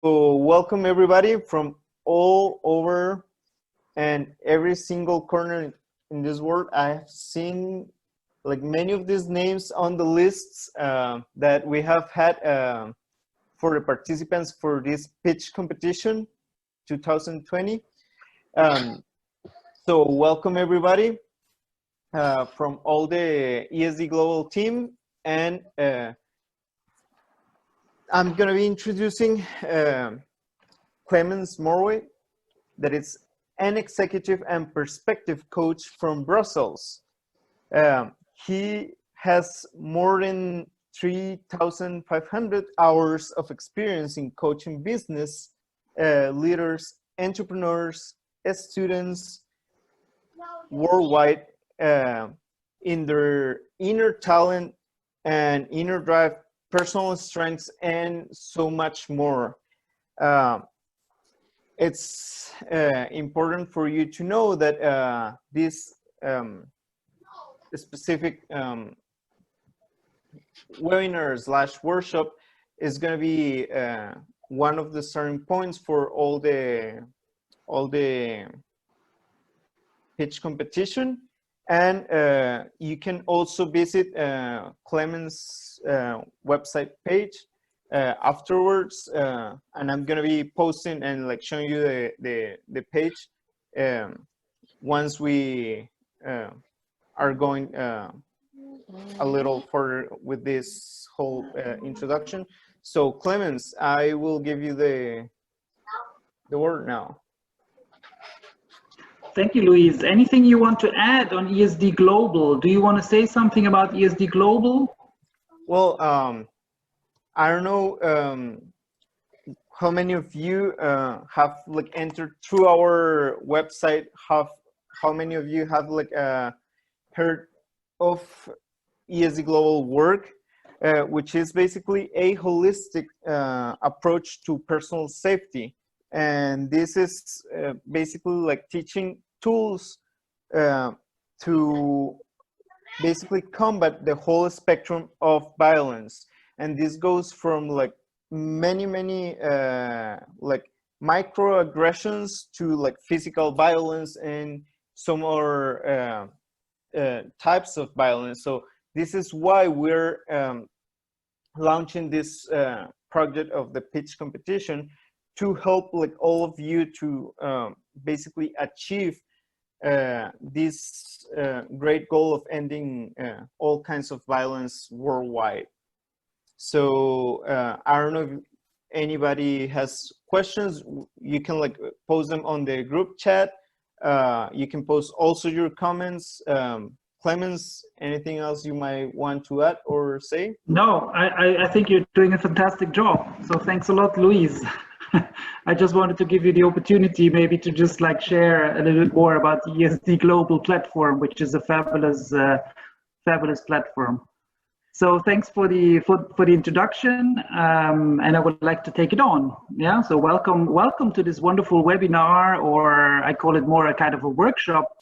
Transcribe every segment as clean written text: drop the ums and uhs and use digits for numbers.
So welcome everybody from all over and every single corner in this world. I have seen like many of these names on the lists that we have had for the participants for this pitch competition 2020. So welcome everybody from all the ESD Global team, and I'm going to be introducing Clemens Morvay, that is an executive and perspective coach from Brussels. He has more than 3,500 hours of experience in coaching business leaders, entrepreneurs, students worldwide in their inner talent and inner drive, personal strengths, and so much more. It's important for you to know that this specific webinar / workshop is going to be one of the starting points for all the pitch competition. And you can also visit Clemens' website page afterwards, and I'm gonna be posting and like showing you the page once we are going a little further with this whole introduction. So Clemens, I will give you the word now. Thank you, Luis. Anything you want to add on ESD Global? Do you want to say something about ESD Global? Well, I don't know how many of you have like entered through our website. How many of you have like heard of ESD Global work, which is basically a holistic approach to personal safety. And this is basically like teaching tools to basically combat the whole spectrum of violence. And this goes from like many like microaggressions to like physical violence and some other types of violence. So this is why we're launching this project of the pitch competition, to help like all of you to basically achieve this great goal of ending all kinds of violence worldwide. So I don't know if anybody has questions. You can like post them on the group chat. You can post also your comments. Clemens, anything else you might want to add or say? No, I think you're doing a fantastic job. So thanks a lot, Luis. I just wanted to give you the opportunity maybe to just like share a little bit more about the ESD Global platform, which is a fabulous platform. So thanks for the introduction, and I would like to take it on. Yeah, so welcome to this wonderful webinar, or I call it more a kind of a workshop,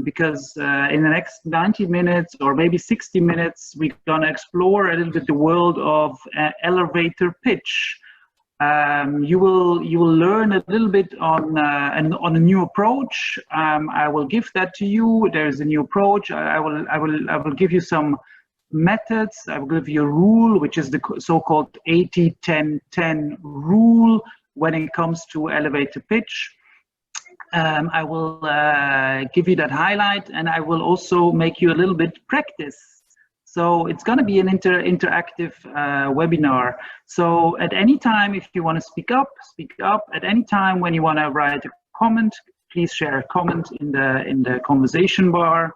because in the next 90 minutes or maybe 60 minutes, we're gonna explore a little bit the world of elevator pitch. You will learn a little bit on a new approach. I will give that to you. There is a new approach. I will give you some methods. I will give you a rule, which is the so-called 80-10-10 rule when it comes to elevator pitch. I will give you that highlight, and I will also make you a little bit practice. So it's going to be an interactive webinar. So at any time, if you want to speak up, speak up. At any time when you want to write a comment, please share a comment in the conversation bar.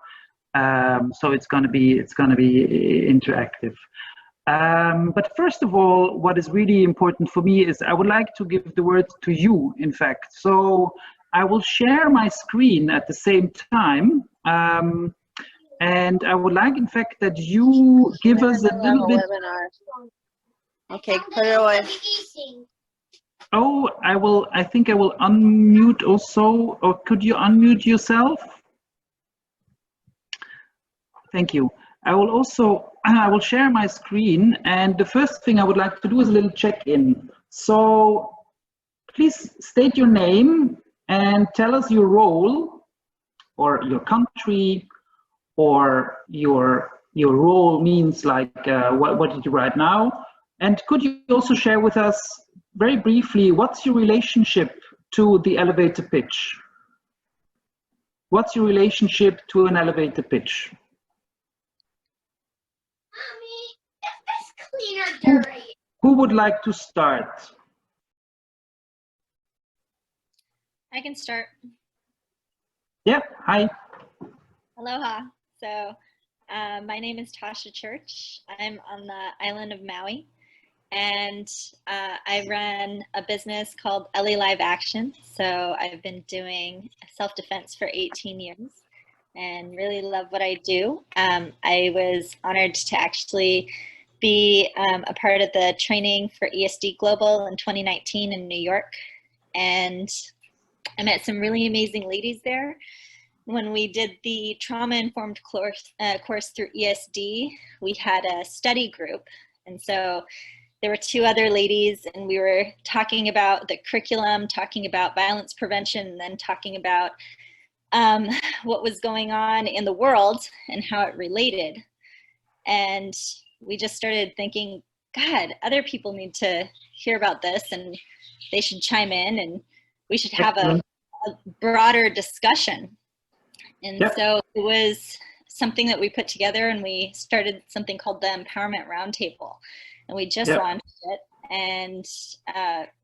So it's going to be interactive. But first of all, what is really important for me is I would like to give the word to you, in fact. So I will share my screen at the same time. And I would like, in fact, that you give us a little bit. Okay, put it away. Oh, I think I will unmute also. Or could you unmute yourself? Thank you. I will share my screen, and the first thing I would like to do is a little check-in. So please state your name and tell us your role or your country, or your role means like what did you write now? And could you also share with us very briefly, what's your relationship to the elevator pitch? What's your relationship to an elevator pitch? Mommy, is this clean or dirty? Who would like to start? I can start. Yeah, hi. Aloha. So my name is Tasha Church. I'm on the island of Maui, and I run a business called LA Live Action. So I've been doing self-defense for 18 years and really love what I do. I was honored to actually be a part of the training for ESD Global in 2019 in New York, and I met some really amazing ladies there. When we did the trauma-informed course through ESD, we had a study group. And so there were two other ladies, and we were talking about the curriculum, talking about violence prevention, and then talking about what was going on in the world and how it related. And we just started thinking, God, other people need to hear about this, and they should chime in, and we should have a broader discussion. And so it was something that we put together, and we started something called the Empowerment Roundtable. And we just launched it and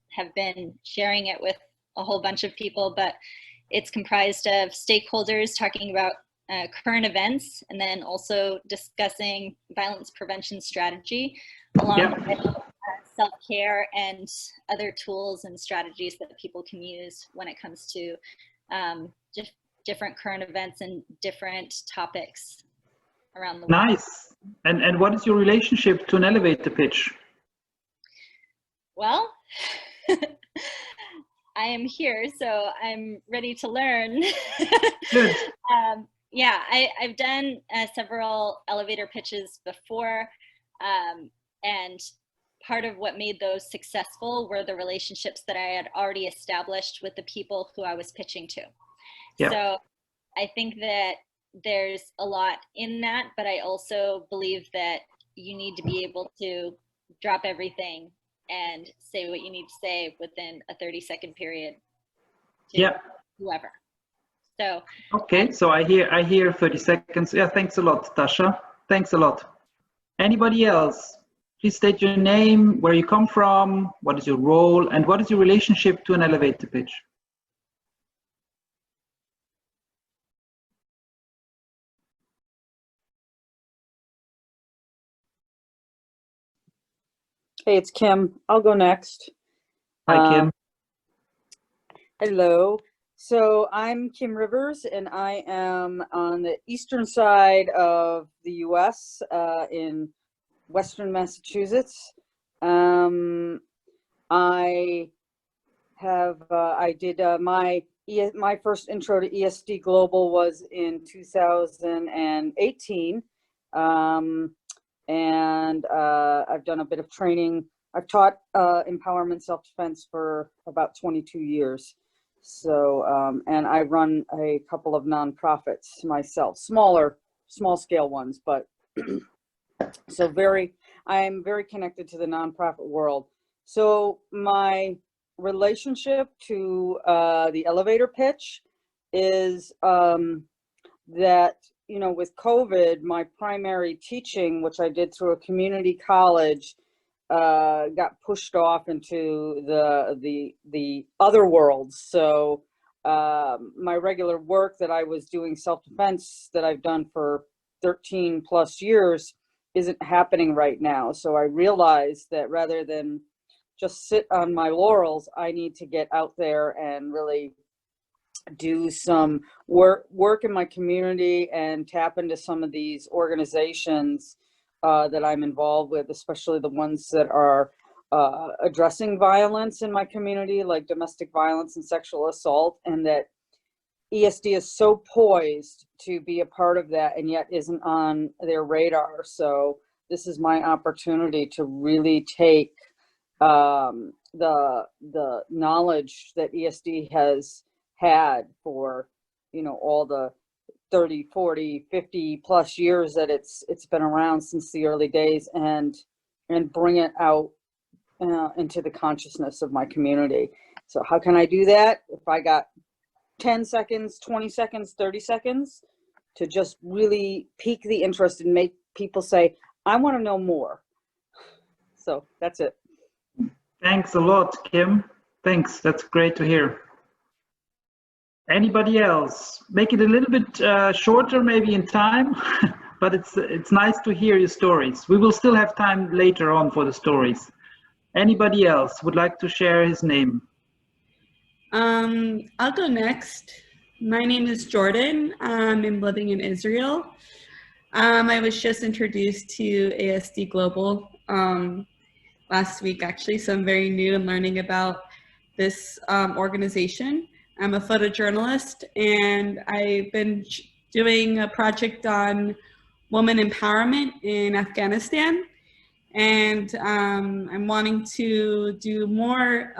have been sharing it with a whole bunch of people, but it's comprised of stakeholders talking about current events, and then also discussing violence prevention strategy along with self-care and other tools and strategies that people can use when it comes to just different current events and different topics around the world. Nice. And what is your relationship to an elevator pitch? Well, I am here, so I'm ready to learn. Good. Yeah, I've done several elevator pitches before, and part of what made those successful were the relationships that I had already established with the people who I was pitching to. So I think that there's a lot in that, but I also believe that you need to be able to drop everything and say what you need to say within a 30-second period to whoever. So okay, so I hear 30 seconds. Yeah, thanks a lot, Tasha. Thanks a lot. Anybody else? Please state your name, where you come from, what is your role, and what is your relationship to an elevator pitch? Hey, it's Kim. I'll go next. Hi, Kim. Hello. So I'm Kim Rivers, and I am on the eastern side of the U.S. In Western Massachusetts. I did my first intro to ESD Global was in 2018. And I've done a bit of training. I've taught empowerment self-defense for about 22 years. So, and I run a couple of nonprofits myself, small scale ones, but so I'm very connected to the nonprofit world. So my relationship to the elevator pitch is that, you know, with COVID, my primary teaching, which I did through a community college, got pushed off into the other worlds. So my regular work that I was doing, self-defense, that I've done for 13 plus years, isn't happening right now. So I realized that rather than just sit on my laurels, I need to get out there and really do some work in my community and tap into some of these organizations that I'm involved with, especially the ones that are addressing violence in my community, like domestic violence and sexual assault, and that ESD is so poised to be a part of that and yet isn't on their radar. So this is my opportunity to really take the knowledge that ESD has had for, you know, all the 30, 40, 50 plus years that it's been around since the early days, and bring it out into the consciousness of my community. So how can I do that? If I got 10 seconds, 20 seconds, 30 seconds to just really pique the interest and make people say, I want to know more. So that's it. Thanks a lot, Kim. Thanks, that's great to hear. Anybody else? Make it a little bit shorter maybe in time, but it's nice to hear your stories. We will still have time later on for the stories. Anybody else would like to share his name? I'll go next. My name is Jordan. I'm living in Israel. I was just introduced to ASD Global last week, actually, so I'm very new and learning about this organization. I'm a photojournalist, and I've been doing a project on women empowerment in Afghanistan. And I'm wanting to do more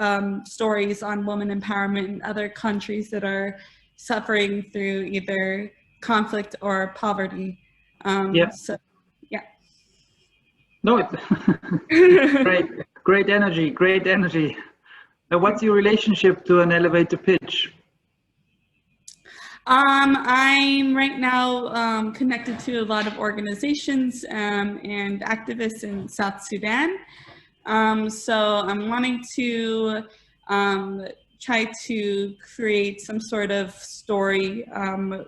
stories on women empowerment in other countries that are suffering through either conflict or poverty. Yeah. So, yeah. No, great energy, great energy. What's your relationship to an elevator pitch? I'm right now connected to a lot of organizations and activists in South Sudan. So I'm wanting to try to create some sort of story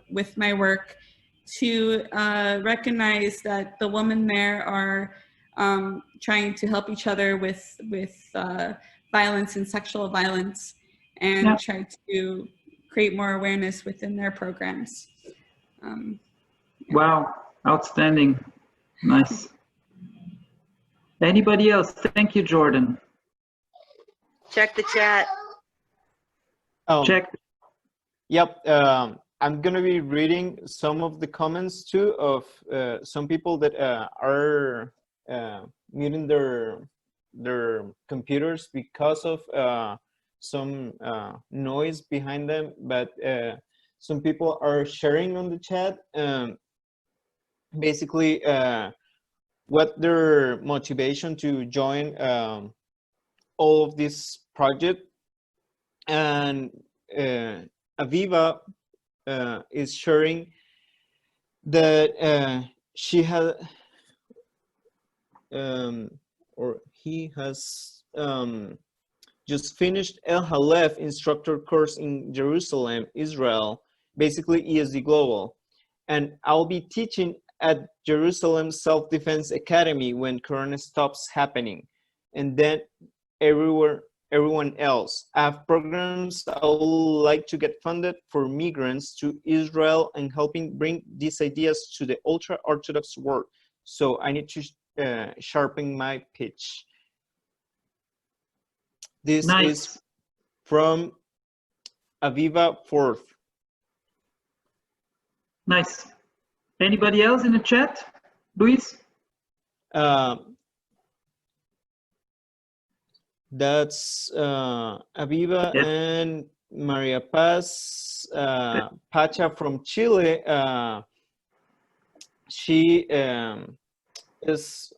with my work to recognize that the women there are trying to help each other with violence and sexual violence, and try to create more awareness within their programs. Wow, outstanding, nice. Anybody else? Thank you, Jordan. Check the chat. Check. Yep, I'm gonna be reading some of the comments too of some people that are muting their computers because of some noise behind them, but some people are sharing on the chat basically what their motivation to join all of this project. And Aviva is sharing that she had or he has just finished El Halef instructor course in Jerusalem, Israel, basically ESD Global. And I'll be teaching at Jerusalem Self-Defense Academy when Corona stops happening. And then everyone else. I have programs I would like to get funded for migrants to Israel and helping bring these ideas to the ultra-Orthodox world. So I need to sharpen my pitch. This is from Aviva Fourth. Nice. Anybody else in the chat? Luis? That's Aviva and Maria Paz, Pacha from Chile. She is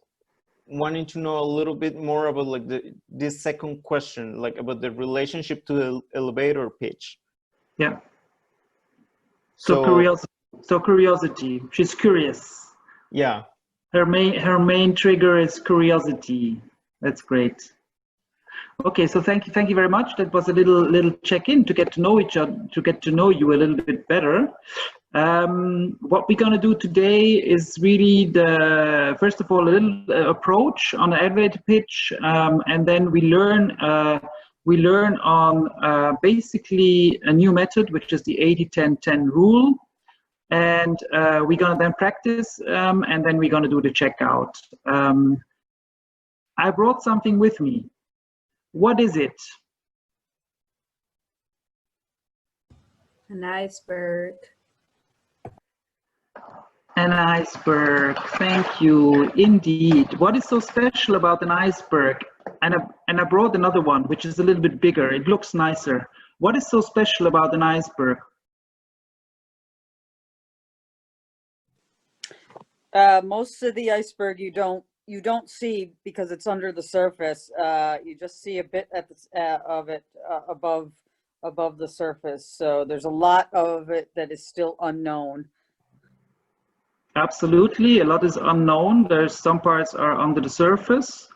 wanting to know a little bit more about like this second question, like about the relationship to the elevator pitch. Yeah. So curiosity. She's curious. Yeah. Her main trigger is curiosity. That's great. Okay, so thank you very much. That was a little check-in to get to know each other, to get to know you a little bit better. What we're gonna do today is really first of all a little approach on the elevator pitch, and then we learn on basically a new method, which is the 80-10-10 rule, and we're gonna then practice, and then we're gonna do the checkout. I brought something with me. What is it? An iceberg. An iceberg, thank you. Indeed. What is so special about an iceberg? And I brought another one, which is a little bit bigger. It looks nicer. What is so special about an iceberg? Most of the iceberg you don't see because it's under the surface. You just see a bit at of it above the surface. So there's a lot of it that is still unknown. Absolutely, a lot is unknown. There's some parts are under the surface.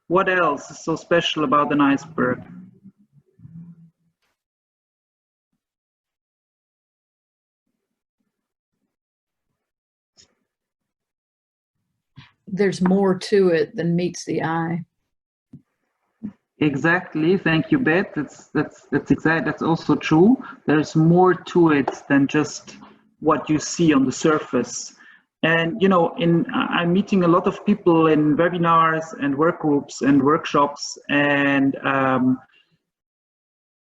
What else is so special about an iceberg? There's more to it than meets the eye. Exactly. Thank you, Beth. That's also true. There's more to it than just what you see on the surface. And you know, I'm meeting a lot of people in webinars and work groups and workshops, and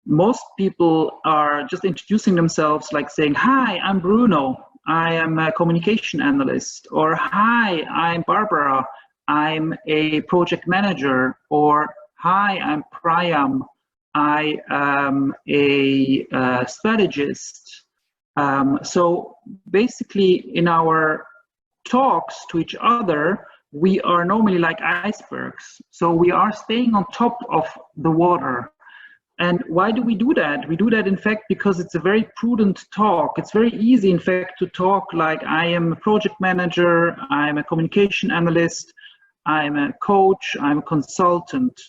most people are just introducing themselves, like saying, "Hi, I'm Bruno. I am a communication analyst," or "Hi, I'm Barbara. I'm a project manager," or "Hi, I'm Priam. I am a strategist." So basically, in our talks to each other, we are normally like icebergs. So we are staying on top of the water. And why do we do that? We do that, in fact, because it's a very prudent talk. It's very easy, in fact, to talk like I am a project manager, I'm a communication analyst, I'm a coach, I'm a consultant.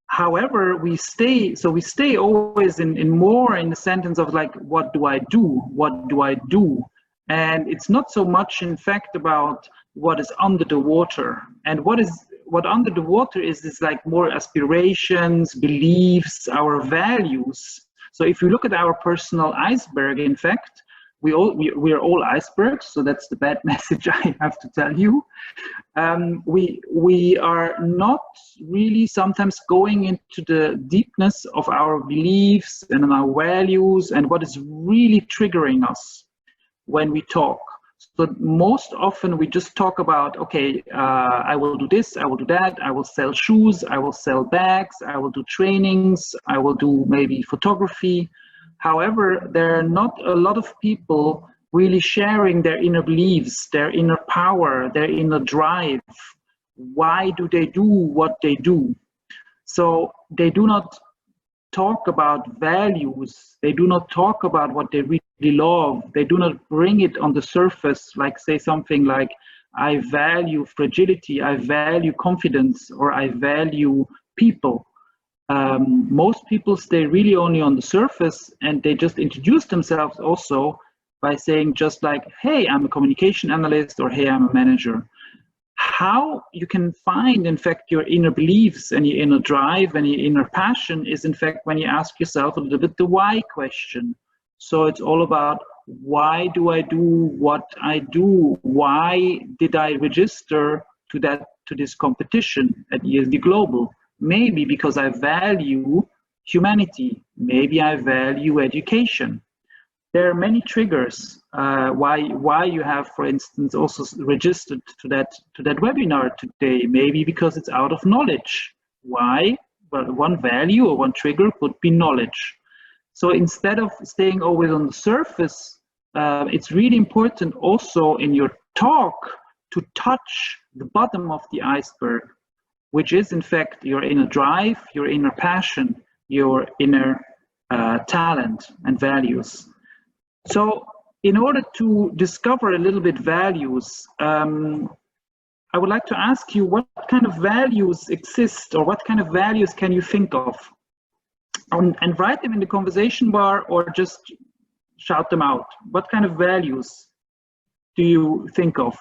However, we stay always in more in the sentence of like, what do I do? What do I do? And it's not so much, in fact, about what is under the water. And what under the water is like more aspirations, beliefs, our values. So if you look at our personal iceberg, in fact, we are all icebergs. So that's the bad message I have to tell you. We are not really sometimes going into the deepness of our beliefs and our values and what is really triggering us when we talk. So most often we just talk about, okay, I will do this, I will do that, I will sell shoes, I will sell bags, I will do trainings, I will do maybe photography. However, there are not a lot of people really sharing their inner beliefs, their inner power, their inner drive. Why do they do what they do? So they do not talk about values. They do not talk about what they really love. They do not bring it on the surface, like say something like, I value fragility, I value confidence, or I value people. Most people stay really only on the surface, and they just introduce themselves also by saying just like, hey, I'm a communication analyst, or hey, I'm a manager. How you can find, in fact, your inner beliefs and your inner drive and your inner passion is, in fact, when you ask yourself a little bit the why question. So it's all about, why do I do what I do? Why did I register to this competition at ESD Global? Maybe because I value humanity. Maybe I value education. There are many triggers why you have, for instance, also registered to that webinar today. Maybe because it's out of knowledge. Why? Well, one value or one trigger could be knowledge. So instead of staying always on the surface, it's really important also in your talk to touch the bottom of the iceberg, which is in fact your inner drive, your inner passion, your inner talent and values. So in order to discover a little bit values, I would like to ask you, what kind of values exist, or what kind of values can you think of? And write them in the conversation bar, or just shout them out. What kind of values do you think of?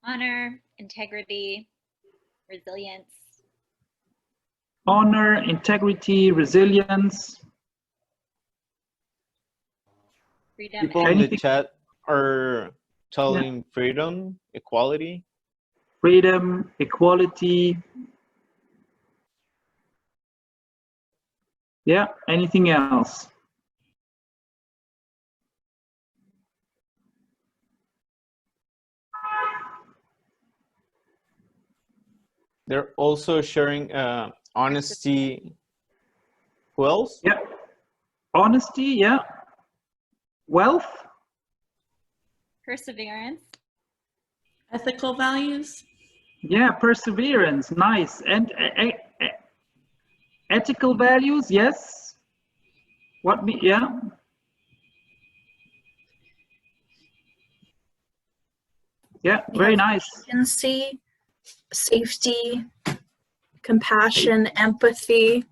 Honor, integrity, resilience. Honor, integrity, resilience. Freedom. People in the chat are telling freedom, equality. Freedom, equality. Yeah, anything else? They're also sharing honesty. Who else? Yeah. Honesty, yeah. Wealth. Perseverance. Ethical values. Yeah, perseverance, nice. And ethical values, yes. What me, yeah. Yeah, very nice. Agency, safety, compassion, empathy,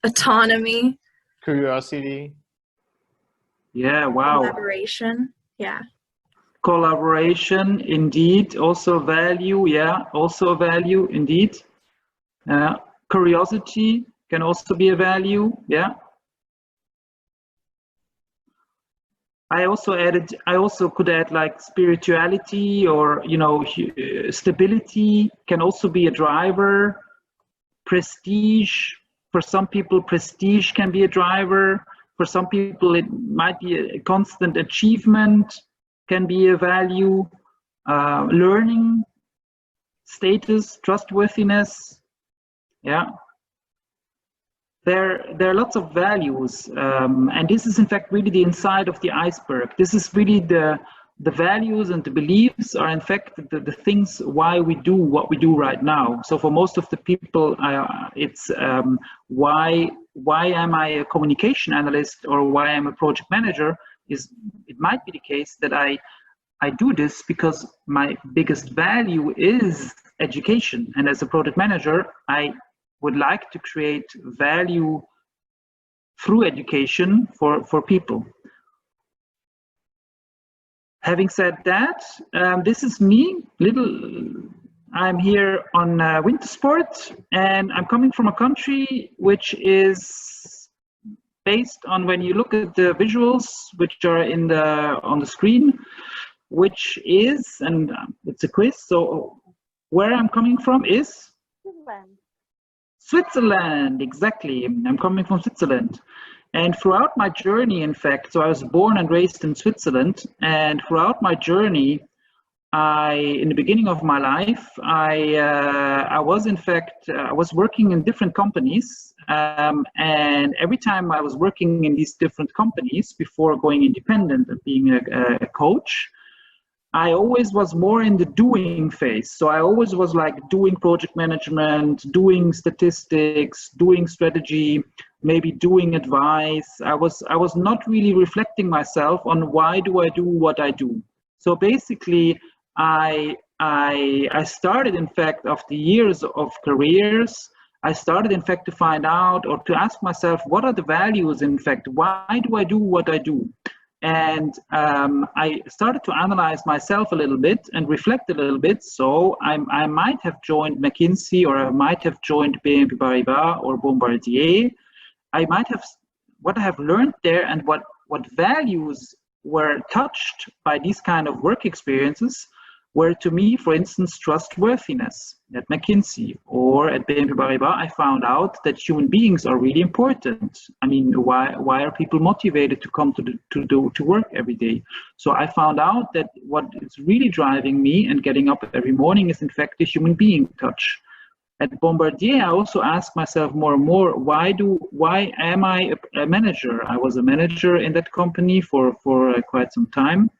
autonomy, Curiosity. Yeah, wow. collaboration. Yeah. Collaboration, indeed. Also value, yeah, also a value, indeed. Curiosity can also be a value, yeah. I also could add like spirituality, or, you know, stability can also be a driver. Prestige, for some people, prestige can be a driver. For some people, it might be a constant achievement, can be a value. Learning, status, trustworthiness, yeah. There are lots of values, and this is in fact really the inside of the iceberg. This is really the values and the beliefs are in fact the things why we do what we do right now. So for most of the people, it's why am I a communication analyst or why I'm a project manager. It might be the case that I do this because my biggest value is education, and as a project manager, I would like to create value through education for people. Having said that, this is me. I'm here on winter sport, and I'm coming from a country which is based on, when you look at the visuals which are on the screen, which is, and it's a quiz. So where I'm coming from is Switzerland, exactly. I'm coming from Switzerland. And throughout my journey, in fact, so I was born and raised in Switzerland, and throughout my journey, in the beginning of my life, I was working in different companies, and every time I was working in these different companies before going independent and being a coach, I always was more in the doing phase. So I always was like doing project management, doing statistics, doing strategy, maybe doing advice. I was not really reflecting myself on why do I do what I do. So basically, I started, in fact, after years of careers, I started, in fact, to find out or to ask myself, what are the values, in fact, why do I do what I do? And I started to analyze myself a little bit and reflect a little bit. So I might have joined McKinsey, or I might have joined BNP Paribas or Bombardier. I might have, what I have learned there and what values were touched by these kind of work experiences were, to me, for instance, trustworthiness. At McKinsey or at BNP Paribas, I found out that human beings are really important. I mean, why are people motivated to come to work every day? So I found out that what is really driving me and getting up every morning is, in fact, the human being touch. At Bombardier, I also asked myself more and more, why am I a manager? I was a manager in that company for quite some time.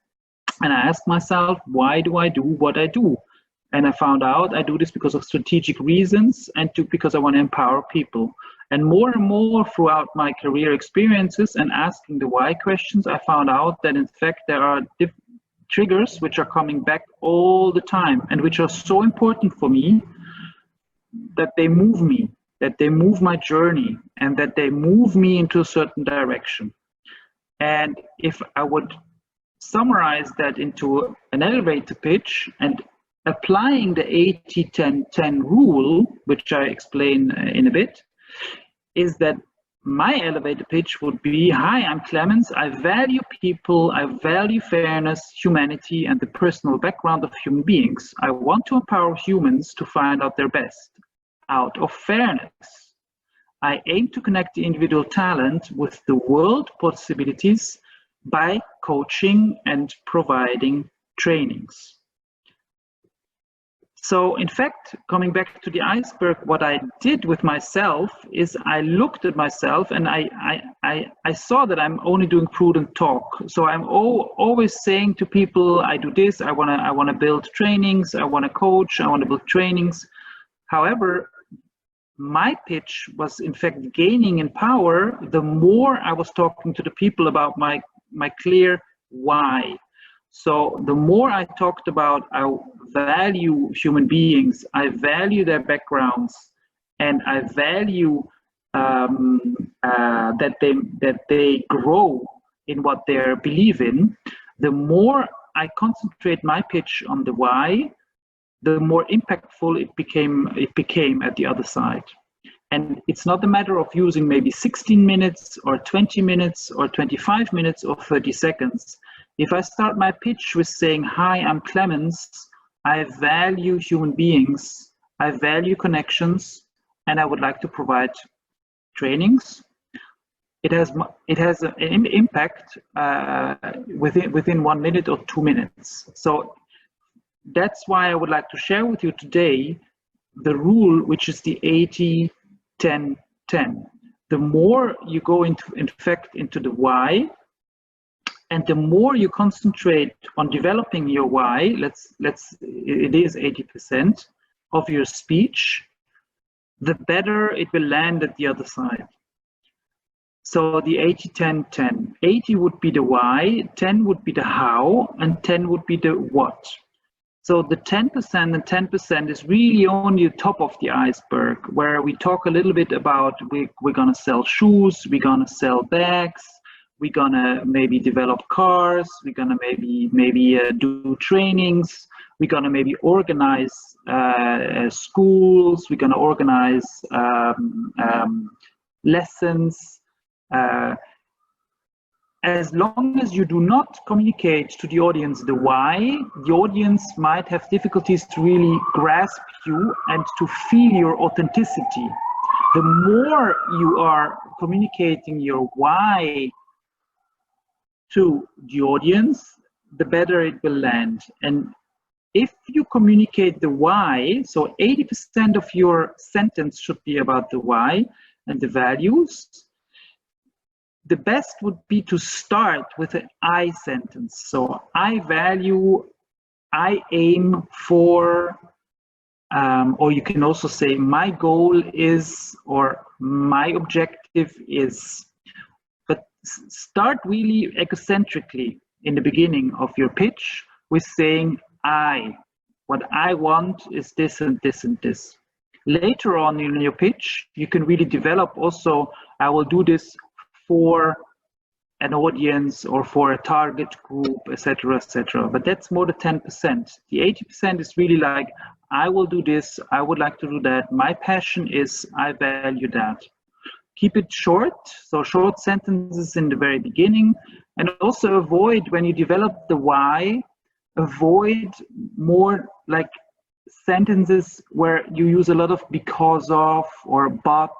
And I asked myself, why do I do what I do? And I found out I do this because of strategic reasons and because I want to empower people. And more throughout my career experiences and asking the why questions, I found out that, in fact, there are triggers which are coming back all the time and which are so important for me, that they move me, that they move my journey, and that they move me into a certain direction. And if I would summarize that into an elevator pitch and applying the 80-10-10 rule, which I explain in a bit, is that my elevator pitch would be, hi, I'm Clemens. I value people. I value fairness, humanity, and the personal background of human beings. I want to empower humans to find out their best out of fairness. I aim to connect the individual talent with the world possibilities by coaching and providing trainings. So in fact, coming back to the iceberg, what I did with myself is I looked at myself and I saw that I'm only doing prudent talk. So I'm always saying to people, I do this, I wanna build trainings, I wanna coach, I wanna build trainings. However, my pitch was in fact gaining in power the more I was talking to the people about my clear why. So the more I talked about I value human beings, I value their backgrounds, and I value that they grow in what they believe in, the more I concentrate my pitch on the why, the more impactful it became at the other side. And it's not a matter of using maybe 16 minutes or 20 minutes or 25 minutes or 30 seconds. If I start my pitch with saying, hi, I'm Clemens, I value human beings, I value connections, and I would like to provide trainings, it has an impact within 1 minute or 2 minutes. So that's why I would like to share with you today the rule, which is the 80-10-10. The more you go into the why, and the more you concentrate on developing your why, it is 80% of your speech, the better it will land at the other side. So the 80-10-10. 80 would be the why, 10 would be the how, and 10 would be the what. So the 10% and 10% is really only the top of the iceberg, where we talk a little bit about we're gonna sell shoes, we're gonna sell bags, we're gonna maybe develop cars, we're gonna maybe do trainings, we're gonna maybe organize schools, we're gonna organize lessons. As long as you do not communicate to the audience the why, the audience might have difficulties to really grasp you and to feel your authenticity. The more you are communicating your why to the audience, the better it will land. And if you communicate the why, so 80% of your sentence should be about the why and the values, the best would be to start with an I sentence. So I value, I aim for, or you can also say my goal is, or my objective is. But start really egocentrically in the beginning of your pitch with saying what I want is this and this and this. Later on in your pitch, you can really develop also, I will do this for an audience or for a target group, etc., etc. But that's more the 10%. The 80% is really like, I will do this, I would like to do that, my passion is, I value that. Keep it short, so short sentences in the very beginning, and also avoid, when you develop the why, avoid more like sentences where you use a lot of because of or but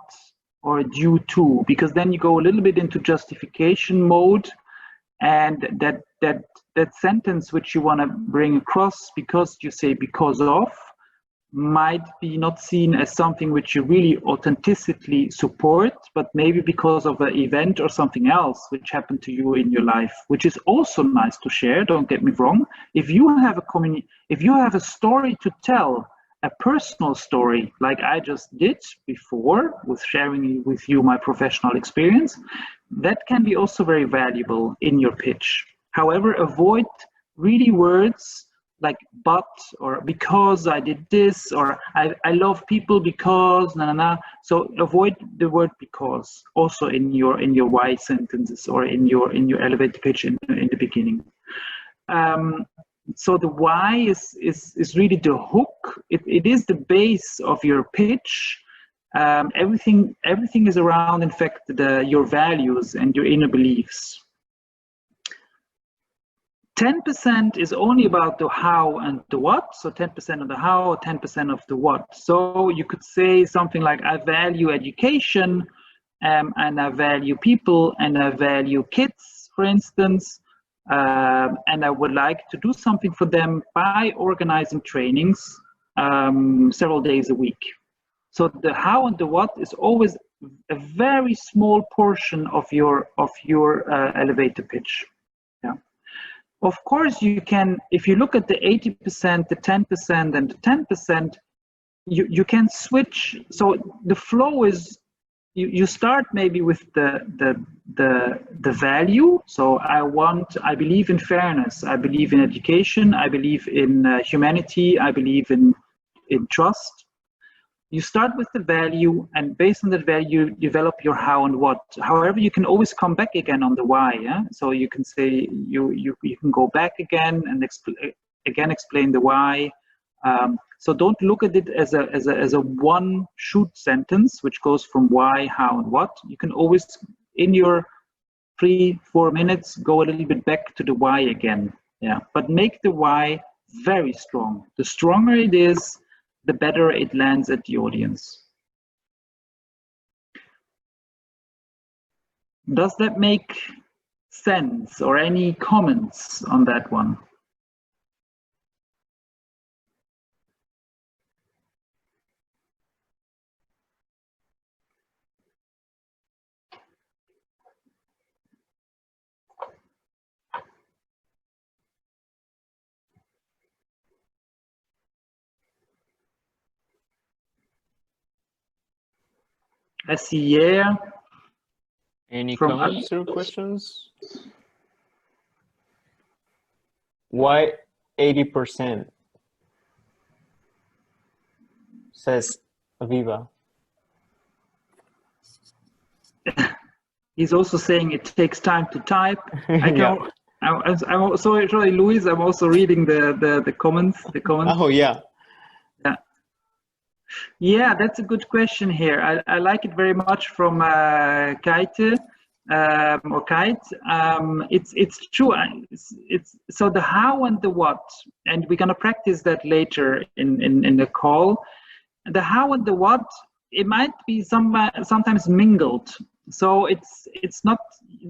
or due to, because then you go a little bit into justification mode, and that sentence which you want to bring across because you say because of might be not seen as something which you really authentically support, but maybe because of an event or something else which happened to you in your life, which is also nice to share, don't get me wrong. If you have a story to tell, a personal story like I just did before with sharing with you my professional experience, that can be also very valuable in your pitch. However, avoid really words like but or because I did this, or I love people because So avoid the word because also in your why sentences or in your elevator pitch in the beginning. So the why is really the hook. It is the base of your pitch. Everything is around, in fact, your values and your inner beliefs. 10% is only about the how and the what. So 10% of the how, 10% of the what. So you could say something like, I value education, and I value people, and I value kids, for instance. And I would like to do something for them by organizing trainings several days a week. So the how and the what is always a very small portion of your elevator pitch. Yeah. Of course, you can, if you look at the 80%, the 10%, and the 10%, you can switch. So the flow is, you start maybe with the value. So I believe in fairness. I believe in education. I believe in humanity. I believe in trust. You start with the value, and based on that value, you develop your how and what. However, you can always come back again on the why. Yeah. So you can say you can go back again and explain the why. So don't look at it as a one shoot sentence, which goes from why, how, and what. You can always, in your 3-4 minutes, go a little bit back to the why again. Yeah. But make the why very strong. The stronger it is, the better it lands at the audience. Does that make sense, or any comments on that one? I see, yeah. Any From comments or questions? Why 80%? Says Aviva. He's also saying it takes time to type. Yeah. I'm sorry, Luis. I'm also reading the comments. Oh yeah. Yeah, that's a good question here. I like it very much from Kaite or Kite. It's true. It's so the how and the what, and we're gonna practice that later in the call. The how and the what, it might be sometimes mingled. So it's not.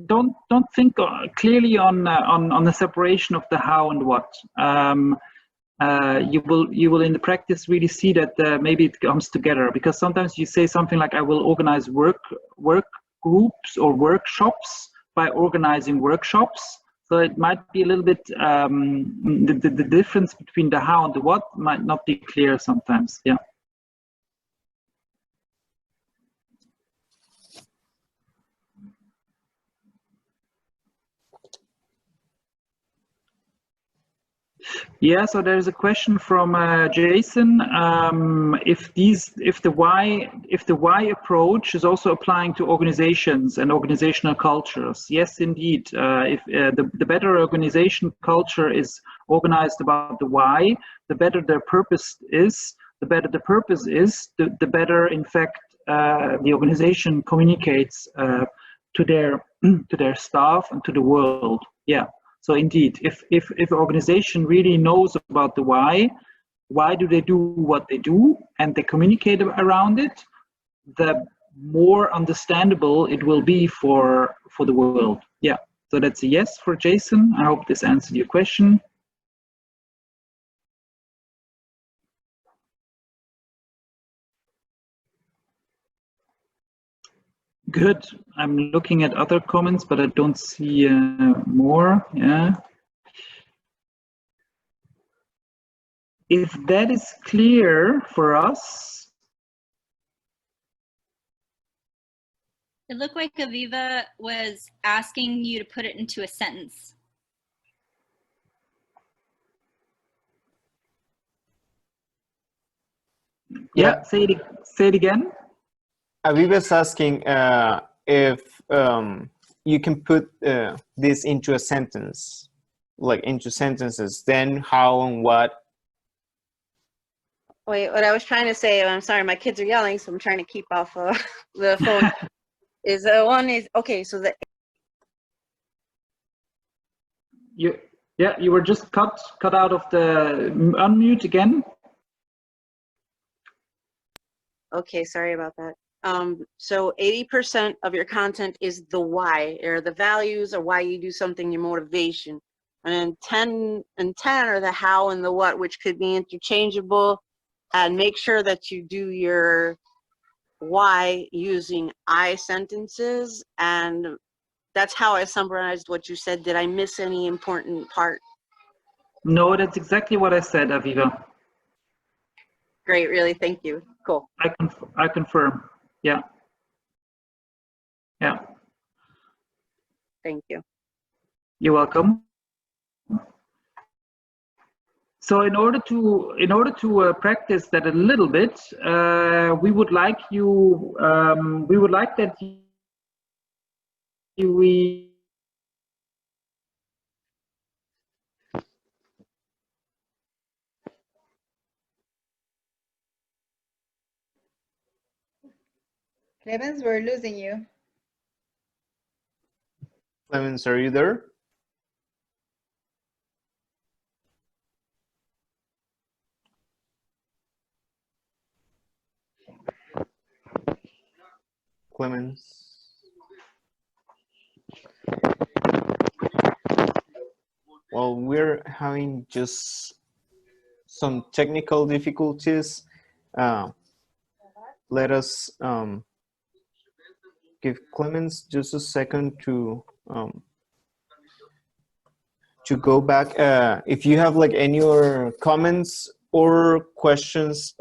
Don't think clearly on the separation of the how and what. You will in the practice really see that maybe it comes together, because sometimes you say something like, I will organize work groups or workshops by organizing workshops. So it might be a little bit, the difference between the how and the what might not be clear sometimes. Yeah. Yeah, so there's a question from Jason. If the why approach is also applying to organizations and organizational cultures. Yes, indeed. If the better organization culture is organized about the why, the better their purpose is. The better the purpose is, the better, in fact, the organization communicates to their staff and to the world. Yeah. So indeed, if an organization really knows about the why do they do what they do, and they communicate around it, the more understandable it will be for the world. Yeah, so that's a yes for Jason. I hope this answered your question. Good. I'm looking at other comments, but I don't see more. Yeah. If that is clear for us. It looked like Aviva was asking you to put it into a sentence. Yeah, say it again. Aviva's asking if you can put this into a sentence, like into sentences, then how and what. Wait, what I was trying to say, I'm sorry, my kids are yelling, so I'm trying to keep off the phone. Is one is, okay, so the... You were just cut out of the unmute again. Okay, sorry about that. So 80% of your content is the why, or the values, or why you do something, your motivation. And then 10 are the how and the what, which could be interchangeable. and make sure that you do your why using I sentences. And that's how I summarized what you said. Did I miss any important part? No, that's exactly what I said, Aviva. Great, really, thank you. Cool. I confirm. Yeah. Yeah. Thank you. You're welcome. So in order to practice that a little bit, we would like that we Clemens, we're losing you. Clemens, are you there? Clemens. Well, we're having just some technical difficulties. Let us give Clemens just a second to go back. If you have like any other comments or questions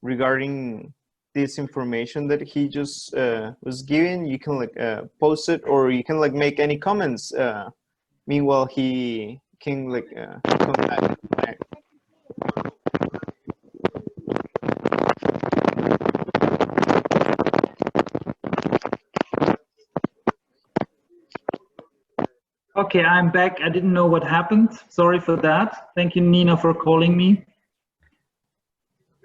regarding this information that he just was giving, you can like post it, or you can like make any comments. Meanwhile, he can like come back. Okay, I'm back. I didn't know what happened. Sorry for that. Thank you, Nina, for calling me.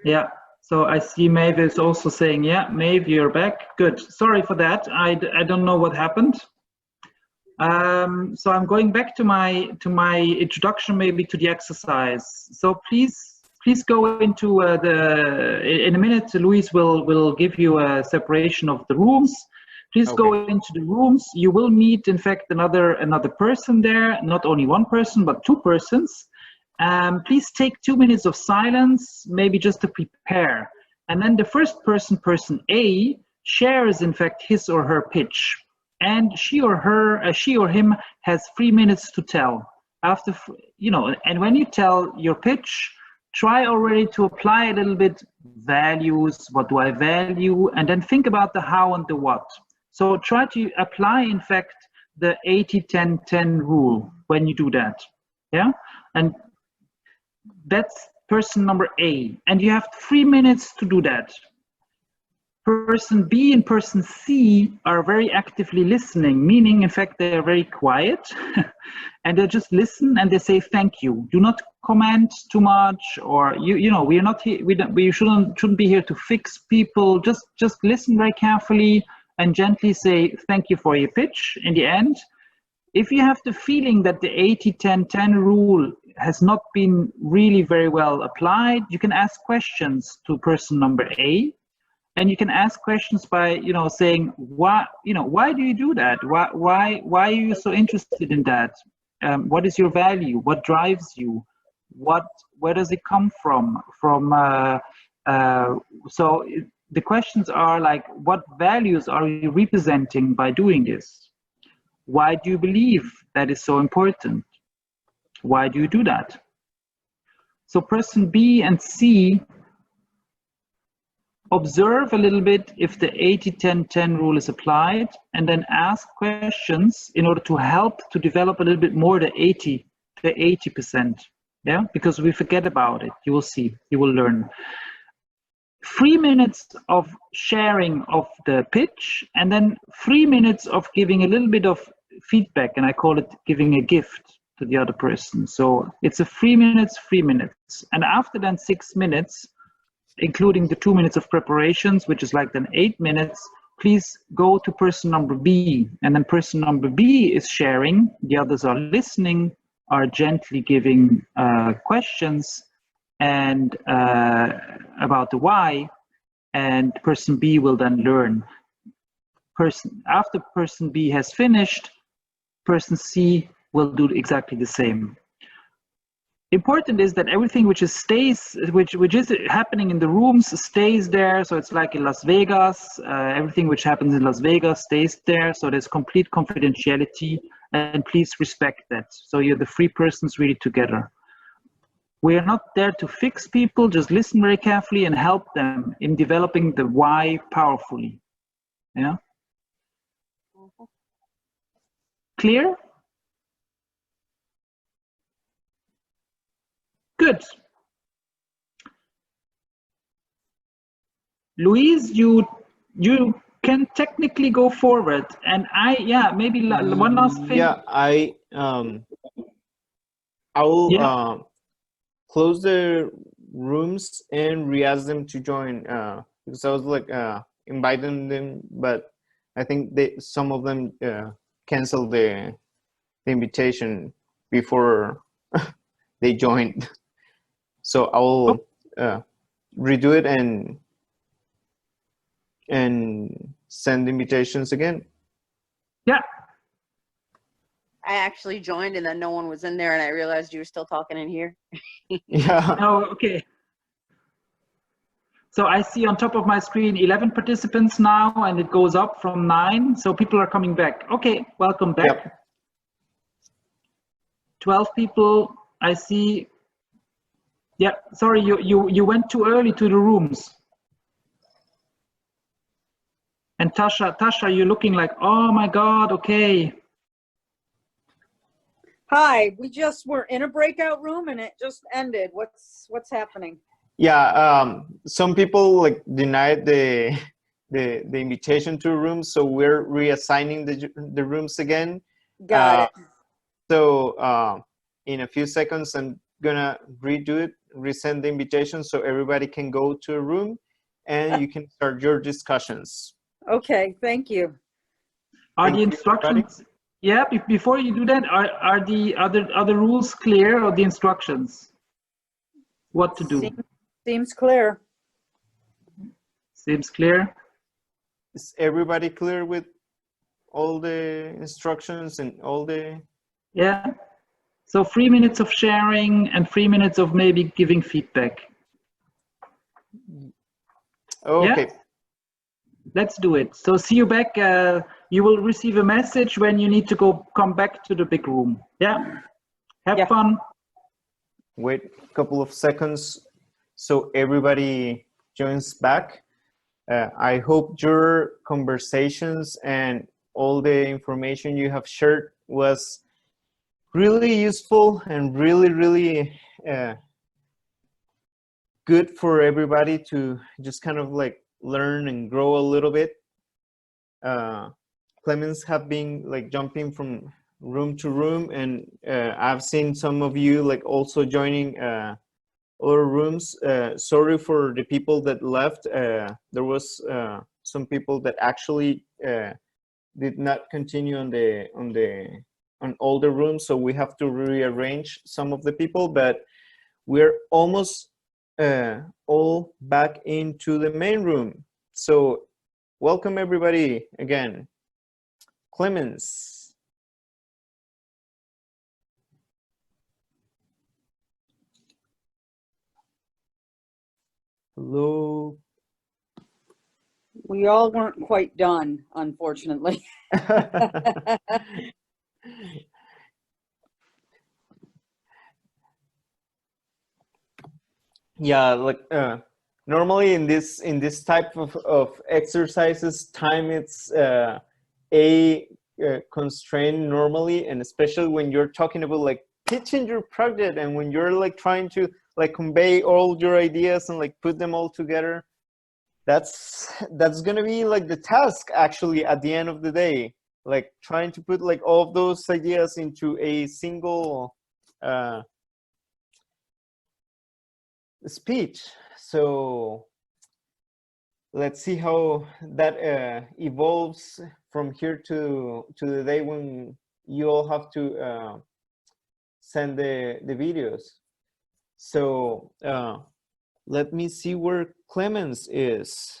Yeah, so I see Maeve is also saying, yeah, Maeve, you're back. Good. Sorry for that. I don't know what happened. So I'm going back to my introduction, maybe to the exercise. So please go into in a minute, Louise will give you a separation of the rooms. Please go into the rooms. You will meet, in fact, another person there, not only one person, but two persons. Please take 2 minutes of silence, maybe just to prepare. And then the first person, person A, shares, in fact, his or her pitch. And she or him has 3 minutes to tell. After, and when you tell your pitch, try already to apply a little bit values, what do I value, and then think about the how and the what. So try to apply, in fact, the 80-10-10 rule when you do that, yeah? And that's person number A, and you have 3 minutes to do that. Person B and person C are very actively listening, meaning, in fact, they are very quiet, and they just listen and they say thank you. Do not comment too much, or we are not here. We shouldn't be here to fix people. Just listen very carefully and gently say thank you for your pitch. In the end, if you have the feeling that the 80-10-10 rule has not been really very well applied, you can ask questions to person number A. And you can ask questions by, saying, why do you do that? Why are you so interested in that? What is your value? What drives you? Where does it come from? So the questions are like, what values are you representing by doing this? Why do you believe that is so important? Why do you do that? So person B and C observe a little bit if the 80-10-10 rule is applied, and then ask questions in order to help to develop a little bit more the 80%. Yeah, because we forget about it. You will see, you will learn. 3 minutes of sharing of the pitch, and then 3 minutes of giving a little bit of feedback, and I call it giving a gift to the other person. So it's a 3 minutes, 3 minutes. And after then 6 minutes, including the 2 minutes of preparations, which is like then 8 minutes, please go to person number B. And then person number B is sharing, the others are listening, are gently giving questions and about the why, and person B will then learn. After person B has finished, person C will do exactly the same. important is that everything which is happening in the rooms stays there. So it's like in Las Vegas, everything which happens in Las Vegas stays there. So there's complete confidentiality, and please respect that. So you're the three persons really together. We are not there to fix people, just listen very carefully and help them in developing the why powerfully. Yeah. Clear? Good. Louise, you can technically go forward, and maybe one last thing. Yeah, I will close the rooms and re-ask them to join because I was like inviting them, but I think some of them canceled the invitation before they joined. So I will redo it and send invitations again. Yeah. I actually joined and then no one was in there and I realized you were still talking in here. Yeah. Oh, okay. So I see on top of my screen 11 participants now, and it goes up from 9. So people are coming back. Okay, welcome back. Yep. 12 people, I see. Yeah, sorry, you went too early to the rooms. And Tasha, you're looking like, oh my God, okay. Hi, we just were in a breakout room and it just ended. What's happening? Yeah, some people like denied the invitation to rooms, so we're reassigning the rooms again. Got it. So in a few seconds, I'm gonna redo it, resend the invitation so everybody can go to a room and you can start your discussions. Okay, thank you. Are the instructions? Yeah, before you do that, are the other rules clear, or the instructions? What to do? Seems clear. Seems clear. Is everybody clear with all the instructions and all the? Yeah. So 3 minutes of sharing and 3 minutes of maybe giving feedback. Okay. Yeah? Let's do it. So see you back. You will receive a message when you need to come back to the big room. Yeah. Have fun. Wait a couple of seconds so everybody joins back. I hope your conversations and all the information you have shared was really useful and really good for everybody to just kind of like learn and grow a little bit. Clemens have been like jumping from room to room, and I've seen some of you like also joining other rooms. Sorry for the people that left. There was some people that actually did not continue on all the rooms, so we have to rearrange some of the people, but we're almost all back into the main room. So welcome everybody again. Clemens. Hello. We all weren't quite done, unfortunately. Yeah, like normally in this type of exercises, time it's a constraint normally, and especially when you're talking about like pitching your project and when you're like trying to like convey all your ideas and like put them all together. That's gonna be like the task actually at the end of the day, like trying to put like all of those ideas into a single speech. So let's see how that evolves from here to the day when you all have to send the videos. So let me see where Clemens is.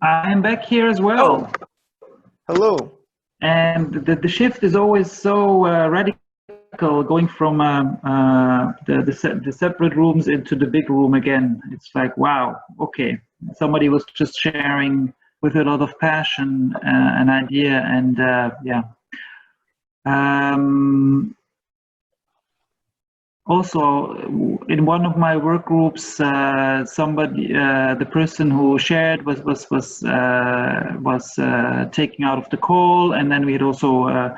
I'm back here as well. Oh. Hello. And the shift is always so radical cycle going from the separate rooms into the big room again. It's like, wow, okay, somebody was just sharing with a lot of passion an idea, and yeah. Also, in one of my work groups, somebody, the person who shared was taken out of the call, and then we had also.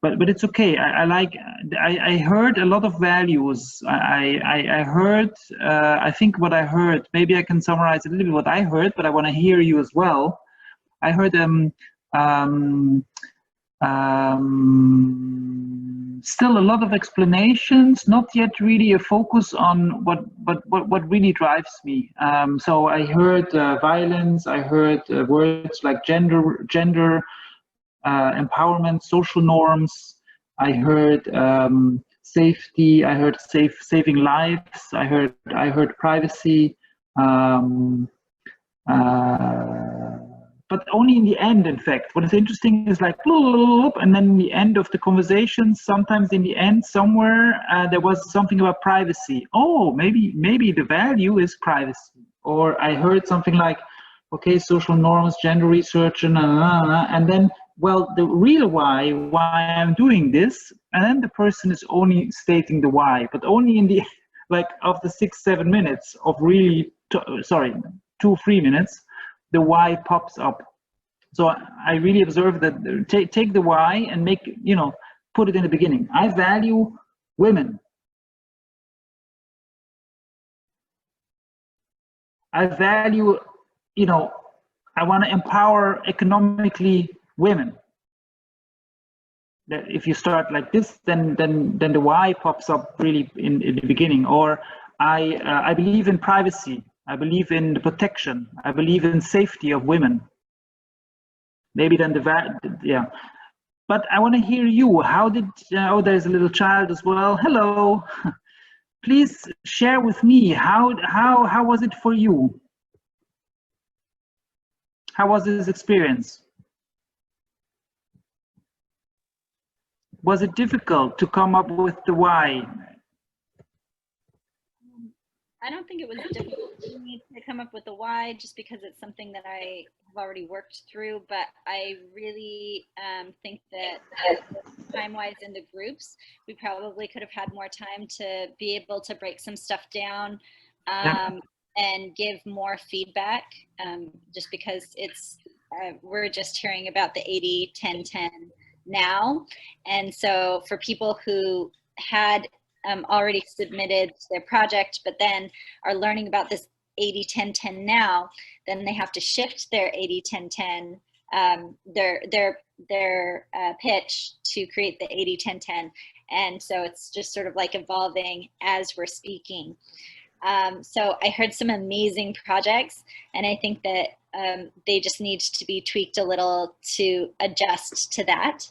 But it's okay. I heard a lot of values. I heard. I think what I heard. Maybe I can summarize a little bit what I heard, but I want to hear you as well. I heard still a lot of explanations, not yet really a focus on what really drives me. So I heard violence. I heard words like gender. Empowerment, social norms. I heard safety. I heard saving lives. I heard privacy. But only in the end, in fact. What is interesting is like, and then in the end of the conversation, sometimes in the end, somewhere, there was something about privacy. Oh, maybe the value is privacy. Or I heard something like, okay, social norms, gender research, and then, well, the real why I'm doing this, and then the person is only stating the why, but only in the, like, of the 6-7 minutes of really, 2-3 minutes, the why pops up. So I really observe that, take the why and make, put it in the beginning. I value women. I value, I want to empower economically women. That if you start like this, then the why pops up really in the beginning. Or I believe in privacy. I believe in the protection. I believe in safety of women. Maybe then yeah. But I want to hear you. How did? Oh, there's a little child as well. Hello. Please share with me. How was it for you? How was this experience? Was it difficult to come up with the why? I don't think it was difficult for me to come up with the why, just because it's something that I have already worked through. But I really think that time-wise in the groups, we probably could have had more time to be able to break some stuff down and give more feedback, just because it's we're just hearing about the 80-10-10 now. And so for people who had already submitted their project, but then are learning about this 80-10-10 now, then they have to shift their 80-10-10, their pitch to create the 80-10-10. And so it's just sort of like evolving as we're speaking. So I heard some amazing projects, and I think that they just need to be tweaked a little to adjust to that.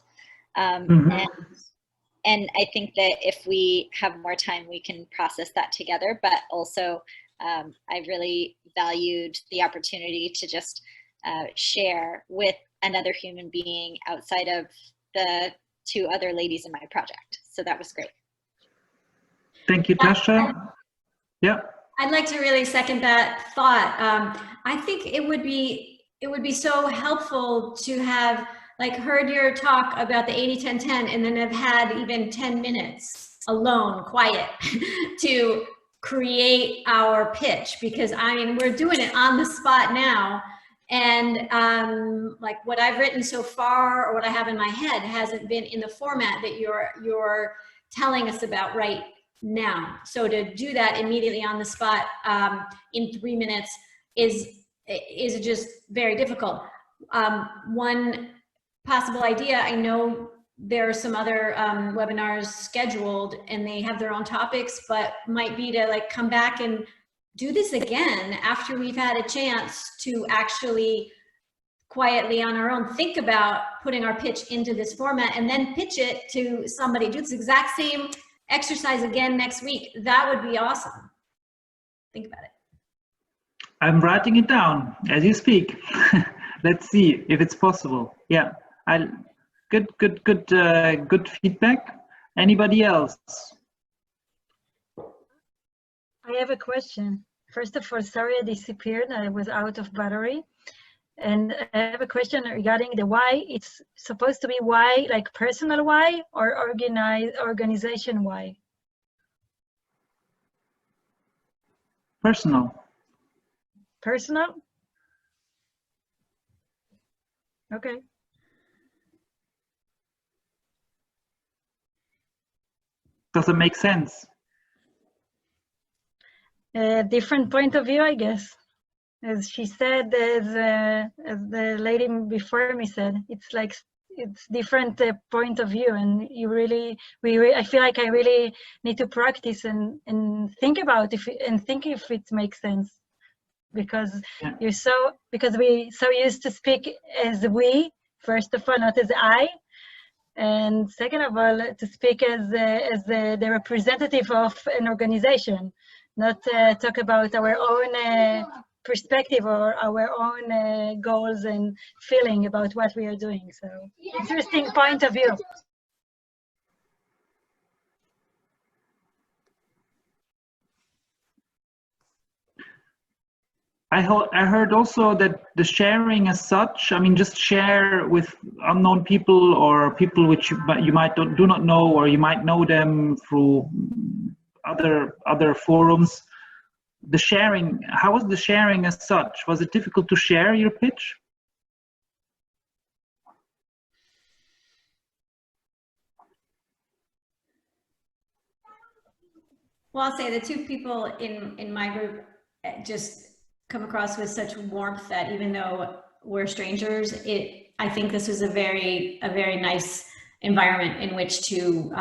And I think that if we have more time, we can process that together. But also, I really valued the opportunity to just share with another human being outside of the 2 other ladies in my project. So that was great. Thank you, Tasha. Yeah. I'd like to really second that thought. I think it would be so helpful to have heard your talk about the 80-10-10 and then have had even 10 minutes alone, quiet, to create our pitch, because I mean, we're doing it on the spot now. And like what I've written so far, or what I have in my head, hasn't been in the format that you're telling us about right now. So to do that immediately on the spot in 3 minutes is just very difficult. One possible idea, I know there are some other webinars scheduled and they have their own topics, but might be to come back and do this again after we've had a chance to actually quietly on our own think about putting our pitch into this format, and then pitch it to somebody. Do this exact same exercise again next week. That would be awesome. Think about it. I'm writing it down as you speak. Let's see if it's possible. Yeah, good feedback. Anybody else? I have a question. First of all, sorry I disappeared. I was out of battery. And I have a question regarding the why. It's supposed to be why, like personal why or organization why? Personal. Personal? Okay. Does it make sense? A different point of view, I guess. As she said, as the lady before me said, it's like it's different point of view, and you really, I feel like I really need to practice and think about if it makes sense, because we so used to speak as we, first of all, not as I, and second of all, to speak as the representative of an organization, not talk about our own perspective or our own goals and feeling about what we are doing. So interesting point of view. I heard also that the sharing as such, I mean, just share with unknown people or people which you might do not know, or you might know them through other forums. The sharing, how was the sharing as such? Was it difficult to share your pitch? Well, I'll say the two people in my group just come across with such warmth that even though we're strangers, I think this was a very nice environment in which to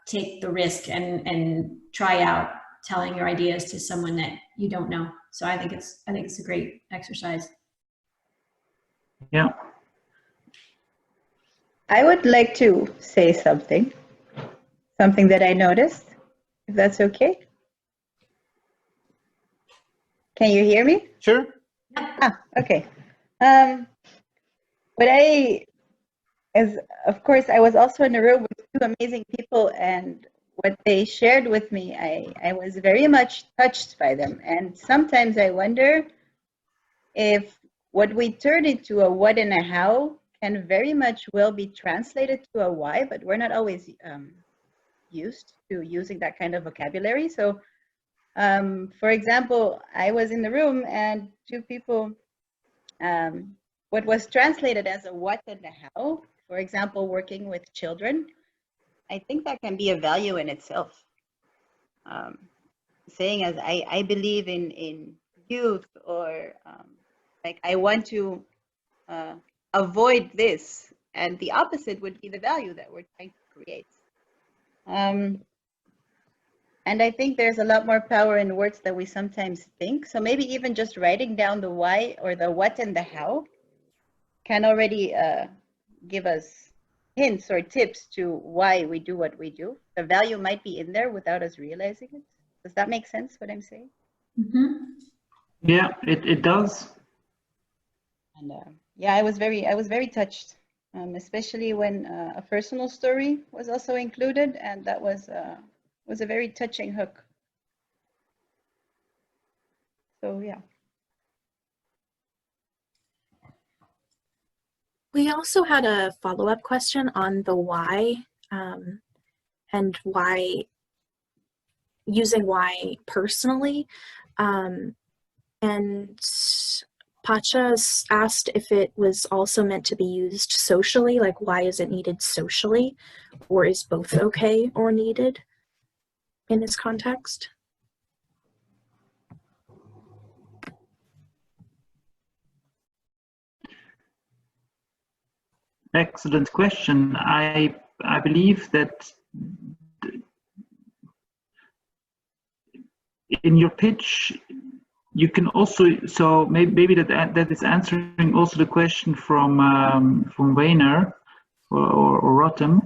take the risk and try out telling your ideas to someone that you don't know. So I think it's a great exercise. Yeah. I would like to say something that I noticed, if that's okay. Can you hear me? Sure. Ah, okay. Of course, I was also in a room with two amazing people, and what they shared with me, I was very much touched by them. And sometimes I wonder if what we turn into a what and a how can very much well be translated to a why, but we're not always used to using that kind of vocabulary. So, for example, I was in the room and two people, what was translated as a what and a how, for example, working with children, I think that can be a value in itself. Saying as I believe in youth, or like I want to avoid this, and the opposite would be the value that we're trying to create. And I think there's a lot more power in words than we sometimes think. So maybe even just writing down the why or the what and the how can already give us hints or tips to why we do what we do. The value might be in there without us realizing it. Does that make sense, what I'm saying? Mm-hmm. Yeah, it does. And yeah, I was very touched, especially when a personal story was also included, and that was a very touching hook. So yeah. We also had a follow-up question on the why, and why, using why personally. And Pacha asked if it was also meant to be used socially, like why is it needed socially, or is both okay or needed in this context? Excellent question. I believe that in your pitch, you can also, so maybe that is answering also the question from Weiner or Rotem.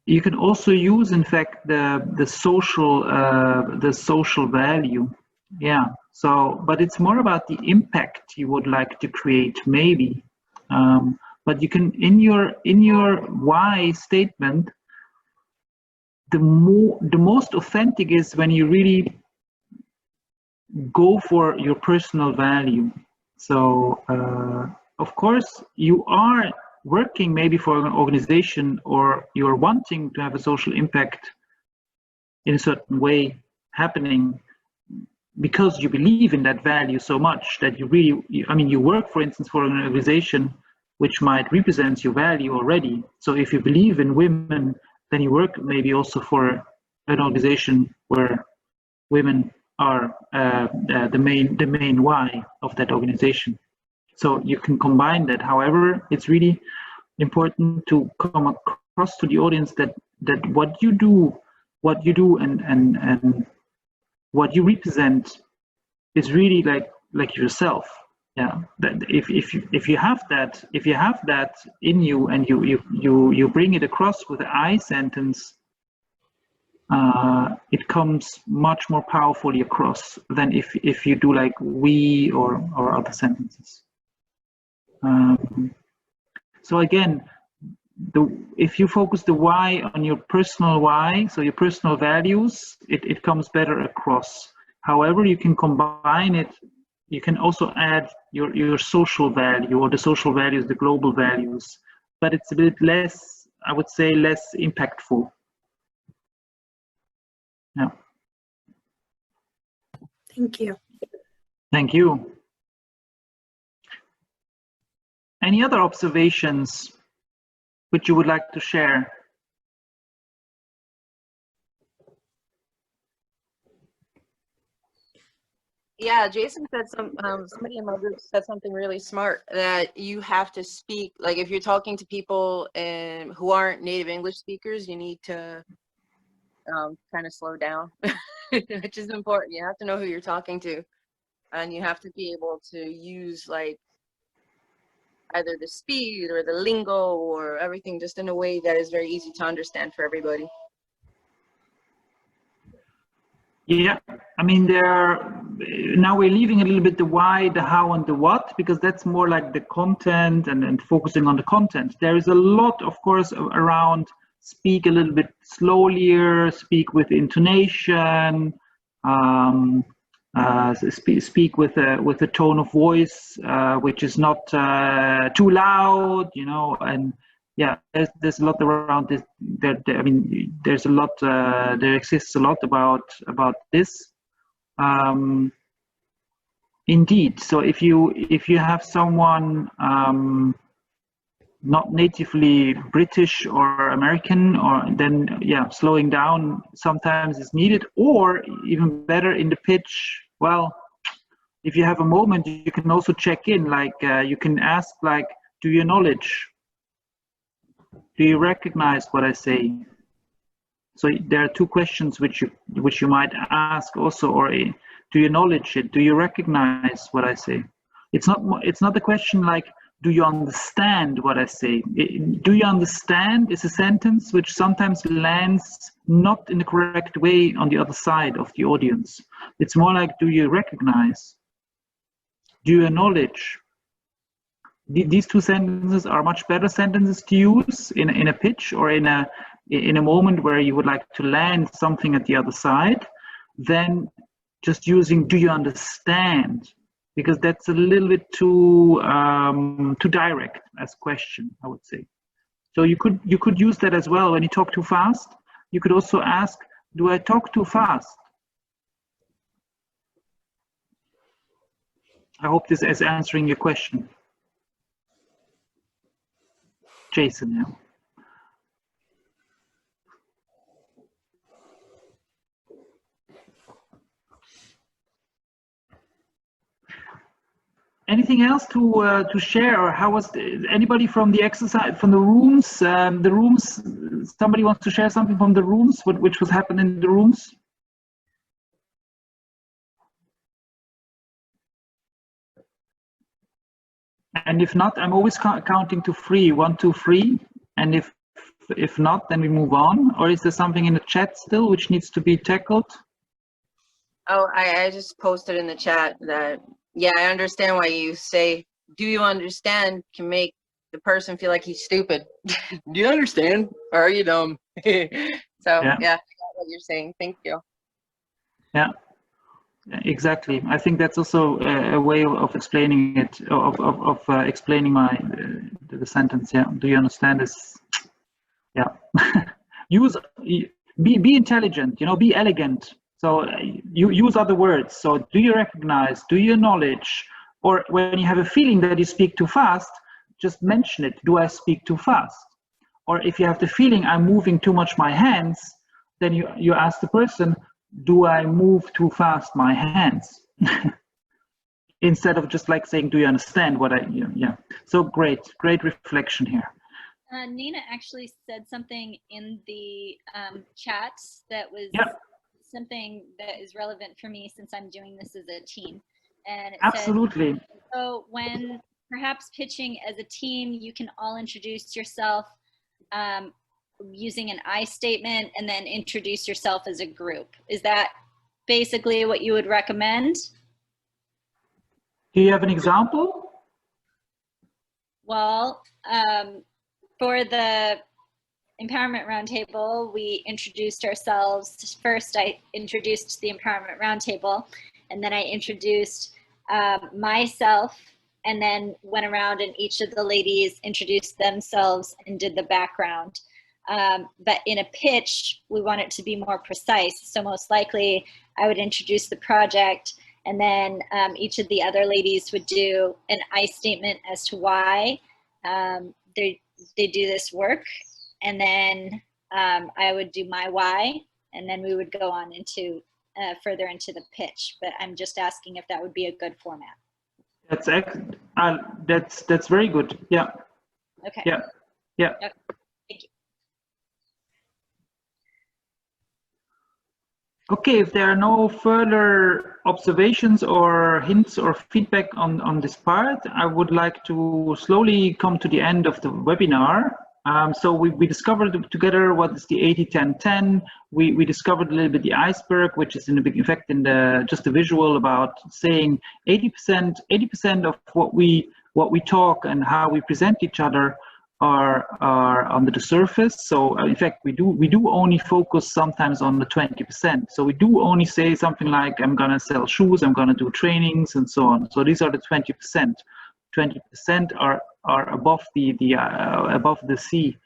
You can also use, in fact, the social value. Yeah. So, but it's more about the impact you would like to create, maybe. But you can, in your why statement, the most authentic is when you really go for your personal value. So of course you are working maybe for an organization, or you're wanting to have a social impact in a certain way happening because you believe in that value so much that you really, I mean, you work, for instance, for an organization which might represent your value already. So if you believe in women, then you work maybe also for an organization where women are the main why of that organization. So you can combine that. However, it's really important to come across to the audience that what you do and what you represent is really like yourself. Yeah, that if you have that in you, and you bring it across with the I sentence, it comes much more powerfully across than if you do like we or other sentences. So again, if you focus the why on your personal why, so your personal values, it comes better across. However, you can combine it. You can also add your social value, or the social values, the global values, but it's a bit less, I would say, less impactful. Yeah. Thank you. Thank you. Any other observations which you would like to share? Yeah, Jason said somebody in my group said something really smart, that you have to speak, like if you're talking to people who aren't native English speakers, you need to kind of slow down, which is important. You have to know who you're talking to, and you have to be able to use like either the speed or the lingo or everything just in a way that is very easy to understand for everybody. Yeah, I mean, now we're leaving a little bit the why, the how, and the what, because that's more like the content and focusing on the content. There is a lot, of course, around speak a little bit slower, speak with intonation, speak with a tone of voice which is not too loud, you know, and yeah, there's a lot around this. I mean, there's a lot. There exists a lot about this. Indeed. So if you have someone not natively British or American, or then yeah, slowing down sometimes is needed, or even better in the pitch. Well, if you have a moment, you can also check in. Like you can ask, like, do you acknowledge? Do you recognize what I say? So there are two questions which you might ask also, or do you acknowledge it? Do you recognize what I say? It's not a question like, do you understand what I say? Do you understand is a sentence which sometimes lands not in the correct way on the other side of the audience. It's more like, do you recognize? Do you acknowledge? These two sentences are much better sentences to use in a pitch or in a moment where you would like to land something at the other side, than just using "do you understand?" because that's a little bit too direct as question, I would say. So you could use that as well when you talk too fast. You could also ask, "Do I talk too fast?" I hope this is answering your question. Jason, yeah. Anything else to share, or how was anybody from the exercise, from the rooms? Somebody wants to share something from the rooms, which was happening in the rooms? And if not, I'm always counting to 3. 1, 2, 3. And if not, then we move on. Or is there something in the chat still which needs to be tackled? Oh, I just posted in the chat that, yeah, I understand why you say, do you understand, can make the person feel like he's stupid. Do you understand? Or are you dumb? So So Yeah. yeah, I got what you're saying. Thank you. Yeah, exactly. I think that's also a way of explaining it, of explaining the sentence. Yeah. Do you understand this? Yeah. Be intelligent. You know, be elegant. So you use other words. So do you recognize? Do you acknowledge? Or when you have a feeling that you speak too fast, just mention it. Do I speak too fast? Or if you have the feeling I'm moving too much my hands, then you ask the person, do I move too fast my hands? Instead of just like saying, do you understand what yeah. So great reflection here. Nina actually said something in the chat that was something that is relevant for me since I'm doing this as a team. And it Absolutely. said, so when perhaps pitching as a team, you can all introduce yourself using an I statement and then introduce yourself as a group. Is that basically what you would recommend? Do you have an example? Well, for the Empowerment Roundtable, we introduced ourselves. First, I introduced the Empowerment Roundtable, and then I introduced myself, and then went around and each of the ladies introduced themselves and did the background. But in a pitch, we want it to be more precise. So most likely, I would introduce the project, and then each of the other ladies would do an I statement as to why they do this work, and then I would do my why, and then we would go on into further into the pitch. But I'm just asking if that would be a good format. That's very good. Yeah. Okay. Yeah. Yeah. Okay. Thank you. Okay, if there are no further observations or hints or feedback on this part, I would like to slowly come to the end of the webinar. So we discovered together what is the 80-10-10. We discovered a little bit the iceberg, which is in fact in just a visual about saying 80% of what we talk and how we present each other are under the surface. So in fact, we do only focus sometimes on the 20%. So we do only say something like, I'm gonna sell shoes, I'm gonna do trainings, and so on. So these are the 20%. 20% are above the sea,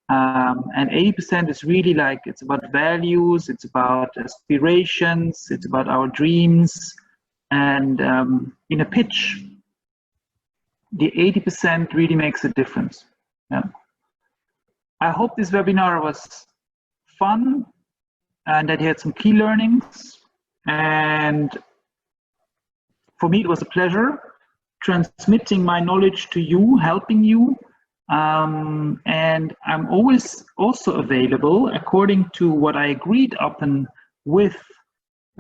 and 80% is really like, it's about values, it's about aspirations, it's about our dreams, and in a pitch, the 80% really makes a difference. Yeah. I hope this webinar was fun and that you had some key learnings. And for me, it was a pleasure transmitting my knowledge to you, helping you. And I'm always also available, according to what I agreed upon with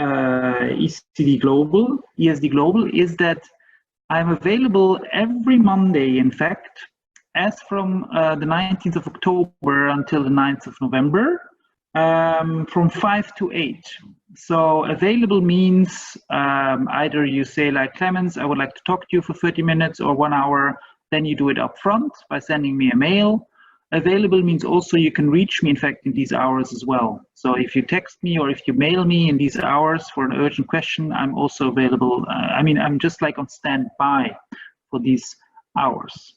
ESD Global, is that I'm available every Monday, in fact, as from the 19th of October until the 9th of November, from 5 to 8. So available means either you say like, Clemens, I would like to talk to you for 30 minutes or 1 hour, then you do it up front by sending me a mail. Available means also you can reach me, in fact, in these hours as well. So if you text me or if you mail me in these hours for an urgent question, I'm also available. I mean, I'm just like on standby for these hours.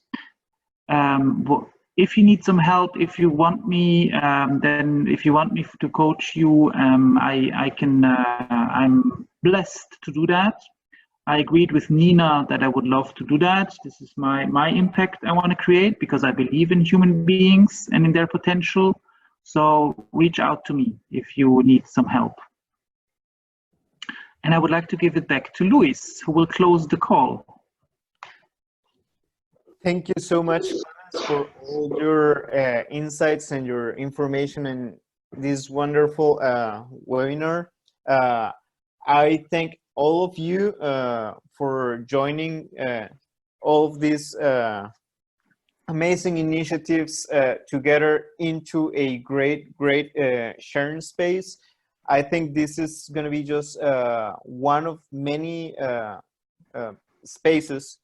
If you need some help, if you want me, then if you want me to coach you, I can. I'm blessed to do that. I agreed with Nina that I would love to do that. This is my impact I want to create because I believe in human beings and in their potential. So reach out to me if you need some help. And I would like to give it back to Luis, who will close the call. Thank you so much, Clemens, for all your insights and your information in this wonderful webinar. I thank all of you for joining all of these amazing initiatives together into a great sharing space. I think this is going to be just one of many spaces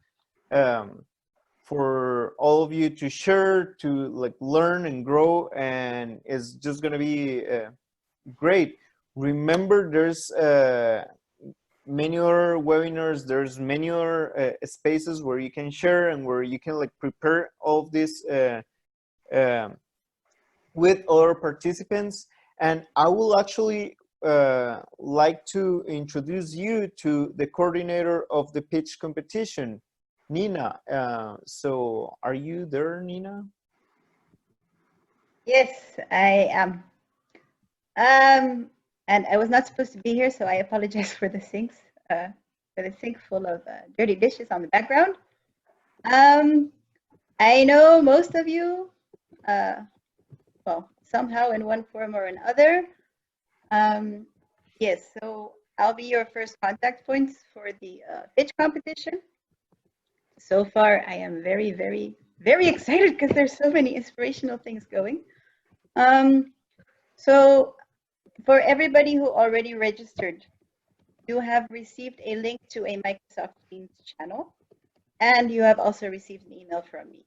for all of you to share, to like learn and grow, and it's just gonna be great. Remember, there's many other webinars, there's many other spaces where you can share and where you can like prepare all of this with other participants. And I will actually like to introduce you to the coordinator of the pitch competition, Nina. So are you there, Nina? Yes, I am. And I was not supposed to be here, so I apologize for the sinks, for the sink full of dirty dishes on the background. I know most of you, well, somehow in one form or another. Yes, so I'll be your first contact points for the pitch competition. So far, I am very, very, very excited because there's so many inspirational things going. So for everybody who already registered, you have received a link to a Microsoft Teams channel, and you have also received an email from me.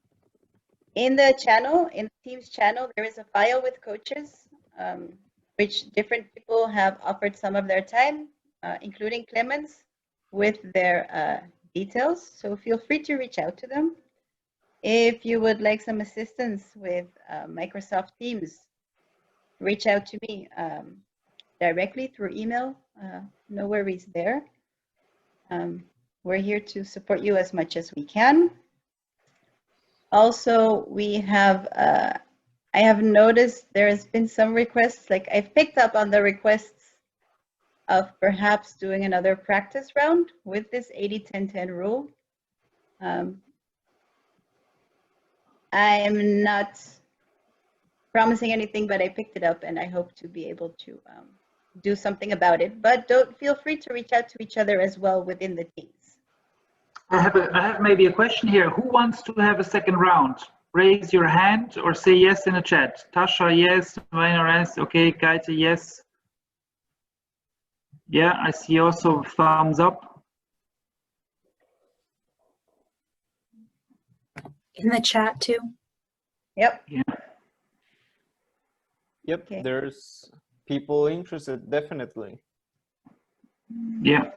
In the channel, in the Teams channel, there is a file with coaches, which different people have offered some of their time, including Clemens, with their details. So feel free to reach out to them. If you would like some assistance with Microsoft Teams, reach out to me directly through email. No worries there. We're here to support you as much as we can. Also, we have, I have noticed there has been some requests, like I've picked up on the requests of perhaps doing another practice round with this 80-10-10 rule. I am not promising anything, but I picked it up and I hope to be able to do something about it. But don't feel free to reach out to each other as well within the teams. I have maybe a question here. Who wants to have a second round? Raise your hand or say yes in the chat. Tasha, yes. Rainer, yes. Okay, Gaite, yes. Yeah, I see also thumbs up. In the chat too. Yep. Yeah. Yep, Okay. there's people interested, definitely. Yeah.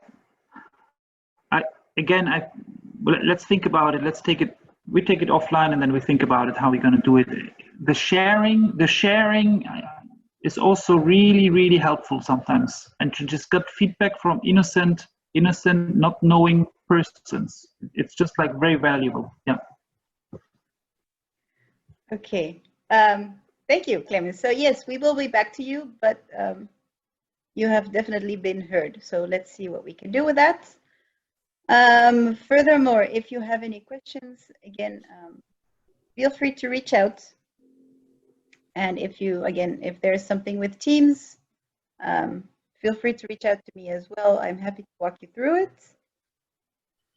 Let's think about it. Let's take it. We take it offline and then we think about it, how we're going to do it. The sharing is also really, really helpful sometimes. And to just get feedback from innocent, not knowing persons. It's just like very valuable. Yeah. Okay. Thank you, Clemens. So yes, we will be back to you, but you have definitely been heard. So let's see what we can do with that. Furthermore, if you have any questions, again, feel free to reach out. And if there's something with Teams, feel free to reach out to me as well. I'm happy to walk you through it.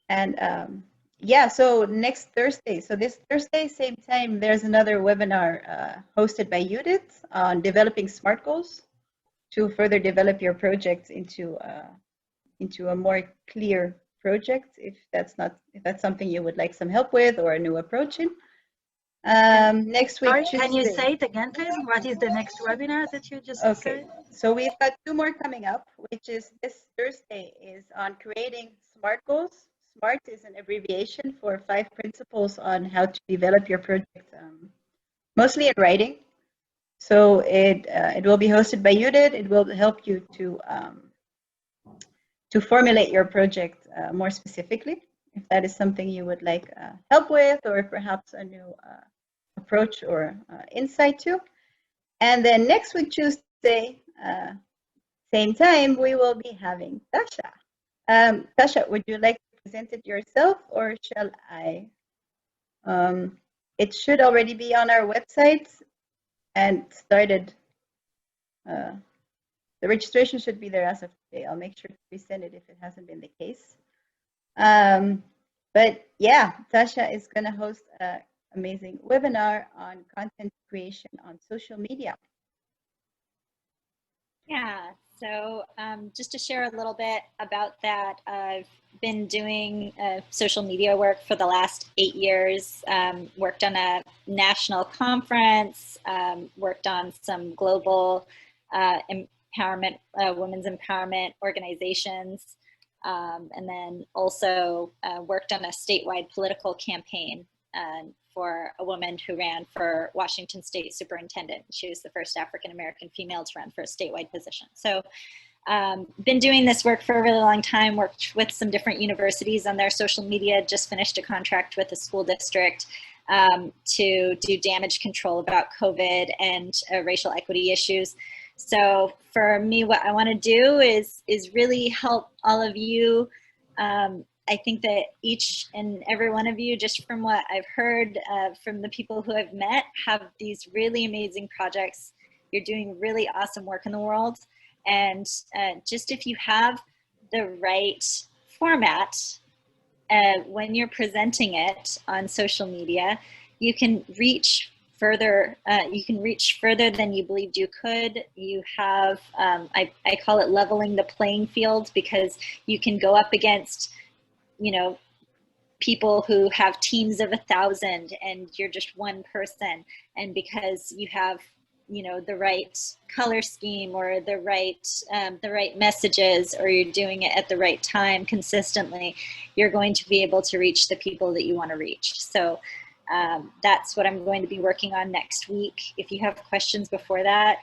And yeah, so next Thursday, so this Thursday, same time, there's another webinar hosted by Judith on developing SMART goals to further develop your project into a more clear project, if that's something you would like some help with or a new approach in. Next week, Sorry, Tuesday. can you say it again, please? What is the next webinar that you just said? So we've got 2 more coming up, which is this Thursday is on creating SMART goals. SMART is an abbreviation for 5 principles on how to develop your project, mostly in writing. So it will be hosted by Judith. It will help you to formulate your project more specifically, if that is something you would like help with, or perhaps a new approach or insight to. And then next week, Tuesday, same time, we will be having Tasha. Tasha, would you like to present it yourself, or shall I? It should already be on our website and started. The registration should be there as of today. I'll make sure to resend it if it hasn't been the case. But yeah, Tasha is going to host an amazing webinar on content creation on social media. Yeah, So just to share a little bit about that, I've been doing social media work for the last 8 years, worked on a national conference, worked on some global empowerment, women's empowerment organizations, and then also worked on a statewide political campaign for a woman who ran for Washington State Superintendent. She was the first African-American female to run for a statewide position. So been doing this work for a really long time, worked with some different universities on their social media, just finished a contract with a school district to do damage control about COVID and racial equity issues. So for me, what I want to do is really help all of you. I think that each and every one of you, just from what I've heard from the people who I've met, have these really amazing projects. You're doing really awesome work in the world. And just if you have the right format, when you're presenting it on social media, you can reach further. You can reach further than you believed you could. You have, I call it leveling the playing field, because you can go up against, you know, people who have teams of 1,000 and you're just one person. And because you have, you know, the right color scheme or the right messages, or you're doing it at the right time consistently, you're going to be able to reach the people that you want to reach. So that's what I'm going to be working on next week. If you have questions before that,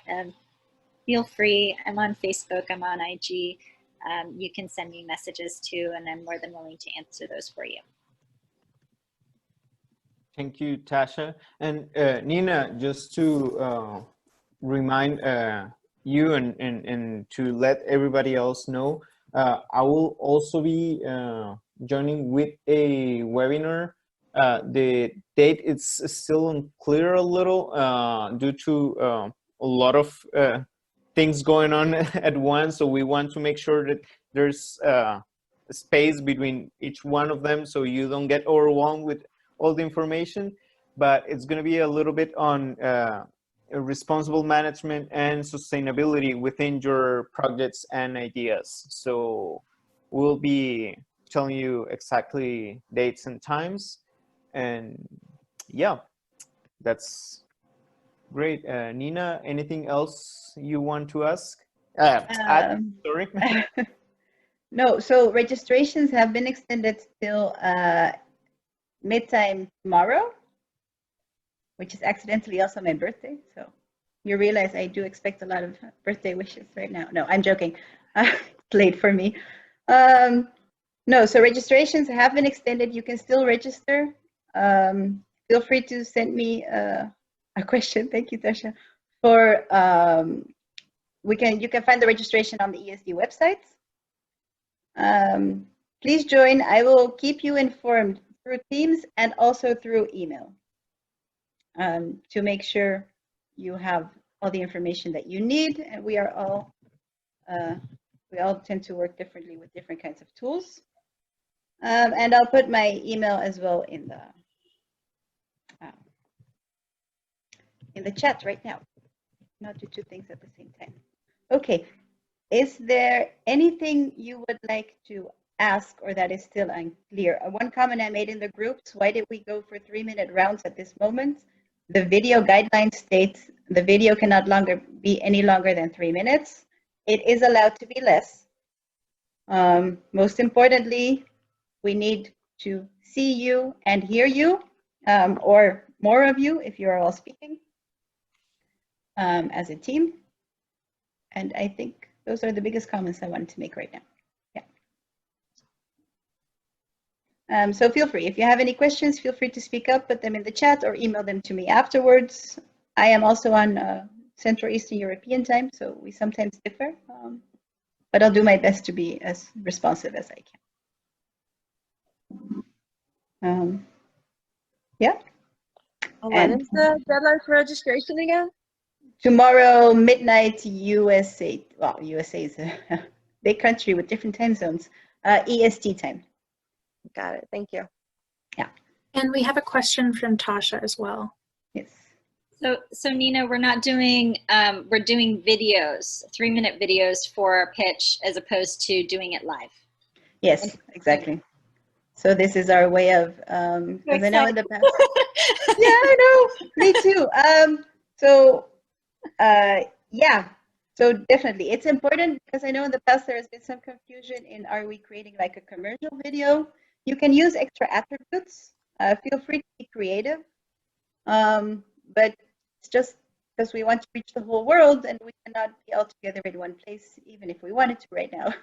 feel free. I'm on Facebook, I'm on IG. You can send me messages too, and I'm more than willing to answer those for you. Thank you, Tasha. And Nina, just to remind you and to let everybody else know, I will also be joining with a webinar. The date is still unclear a little due to a lot of things going on at once, so we want to make sure that there's space between each one of them so you don't get overwhelmed with all the information. But it's going to be a little bit on responsible management and sustainability within your projects and ideas. So we'll be telling you exactly dates and times. And yeah, that's great. Nina, anything else you want to ask? Sorry. No, so registrations have been extended till midtime tomorrow, which is accidentally also my birthday. So you realize I do expect a lot of birthday wishes right now. No, I'm joking. It's late for me. No, so registrations have been extended. You can still register. Feel free to send me a question. Thank you, Tasha. For you can find the registration on the ESD website. Please join. I will keep you informed through Teams and also through email to make sure you have all the information that you need. And we all tend to work differently with different kinds of tools. And I'll put my email as well in the chat right now. Not do two things at the same time. Okay. Is there anything you would like to ask or that is still unclear? One comment I made in the groups: why did we go for 3-minute rounds at this moment? The video guideline states the video cannot be any longer than 3 minutes. It is allowed to be less. Most importantly, we need to see you and hear you, or more of you if you are all speaking as a team. And I think those are the biggest comments I wanted to make right now. Yeah. So feel free, if you have any questions, feel free to speak up, put them in the chat or email them to me afterwards. I am also on Central Eastern European time, so we sometimes differ, but I'll do my best to be as responsive as I can. Yeah. When is the deadline for registration again? Tomorrow, midnight, USA. Well, USA is a big country with different time zones. EST time. Got it. Thank you. Yeah. And we have a question from Tasha as well. Yes. So Nina, we're not doing, we're doing videos, 3-minute videos for our pitch as opposed to doing it live. Yes, exactly. So this is our way of, because I know in the past. Yeah, I know. Me too. Yeah. So definitely, it's important because I know in the past there has been some confusion in are we creating like a commercial video? You can use extra attributes. Feel free to be creative. But it's just because we want to reach the whole world and we cannot be all together in one place, even if we wanted to right now.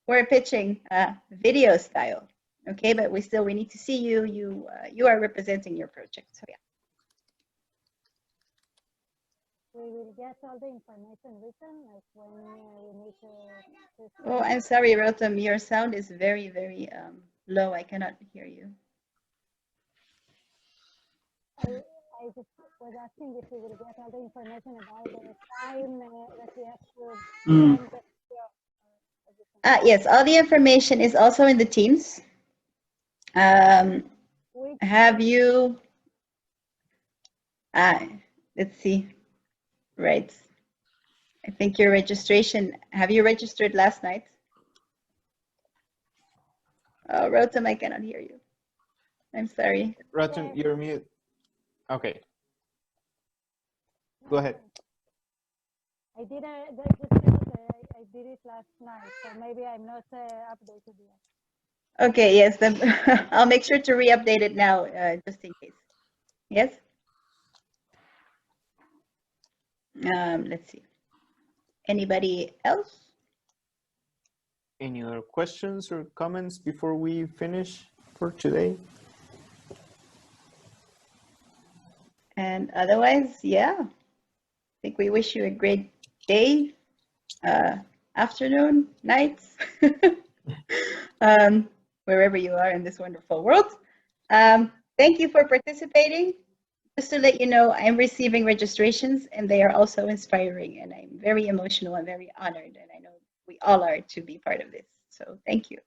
We're pitching video style. Okay, but we need to see you. You are representing your project. So yeah. We will get all the information written, like when we need to. Oh, I'm sorry, Rotem. Your sound is very, very low. I cannot hear you. I just was asking if we will get all the information about the time that we have to send the video. Yes, all the information is also in the Teams. Have you? Let's see. Right. I think your registration. Have you registered last night? Oh, Rotem, I cannot hear you. I'm sorry. Rotem, you're mute. Okay. Go ahead. I did it last night, so maybe I'm not updated yet. Okay, yes, then I'll make sure to re-update it now, just in case. Yes? Let's see. Anybody else? Any other questions or comments before we finish for today? And otherwise, yeah, I think we wish you a great day, afternoon, nights, wherever you are in this wonderful world. Thank you for participating. Just to let you know, I'm receiving registrations and they are also inspiring, and I'm very emotional and very honored, and I know we all are to be part of this. So thank you.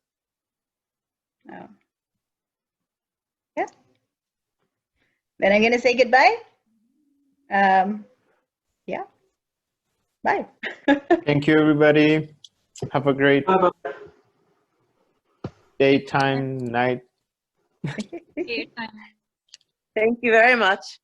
Yeah. Then I'm going to say goodbye. Yeah. Bye. Thank you, everybody. Have a great daytime, night. Thank you very much.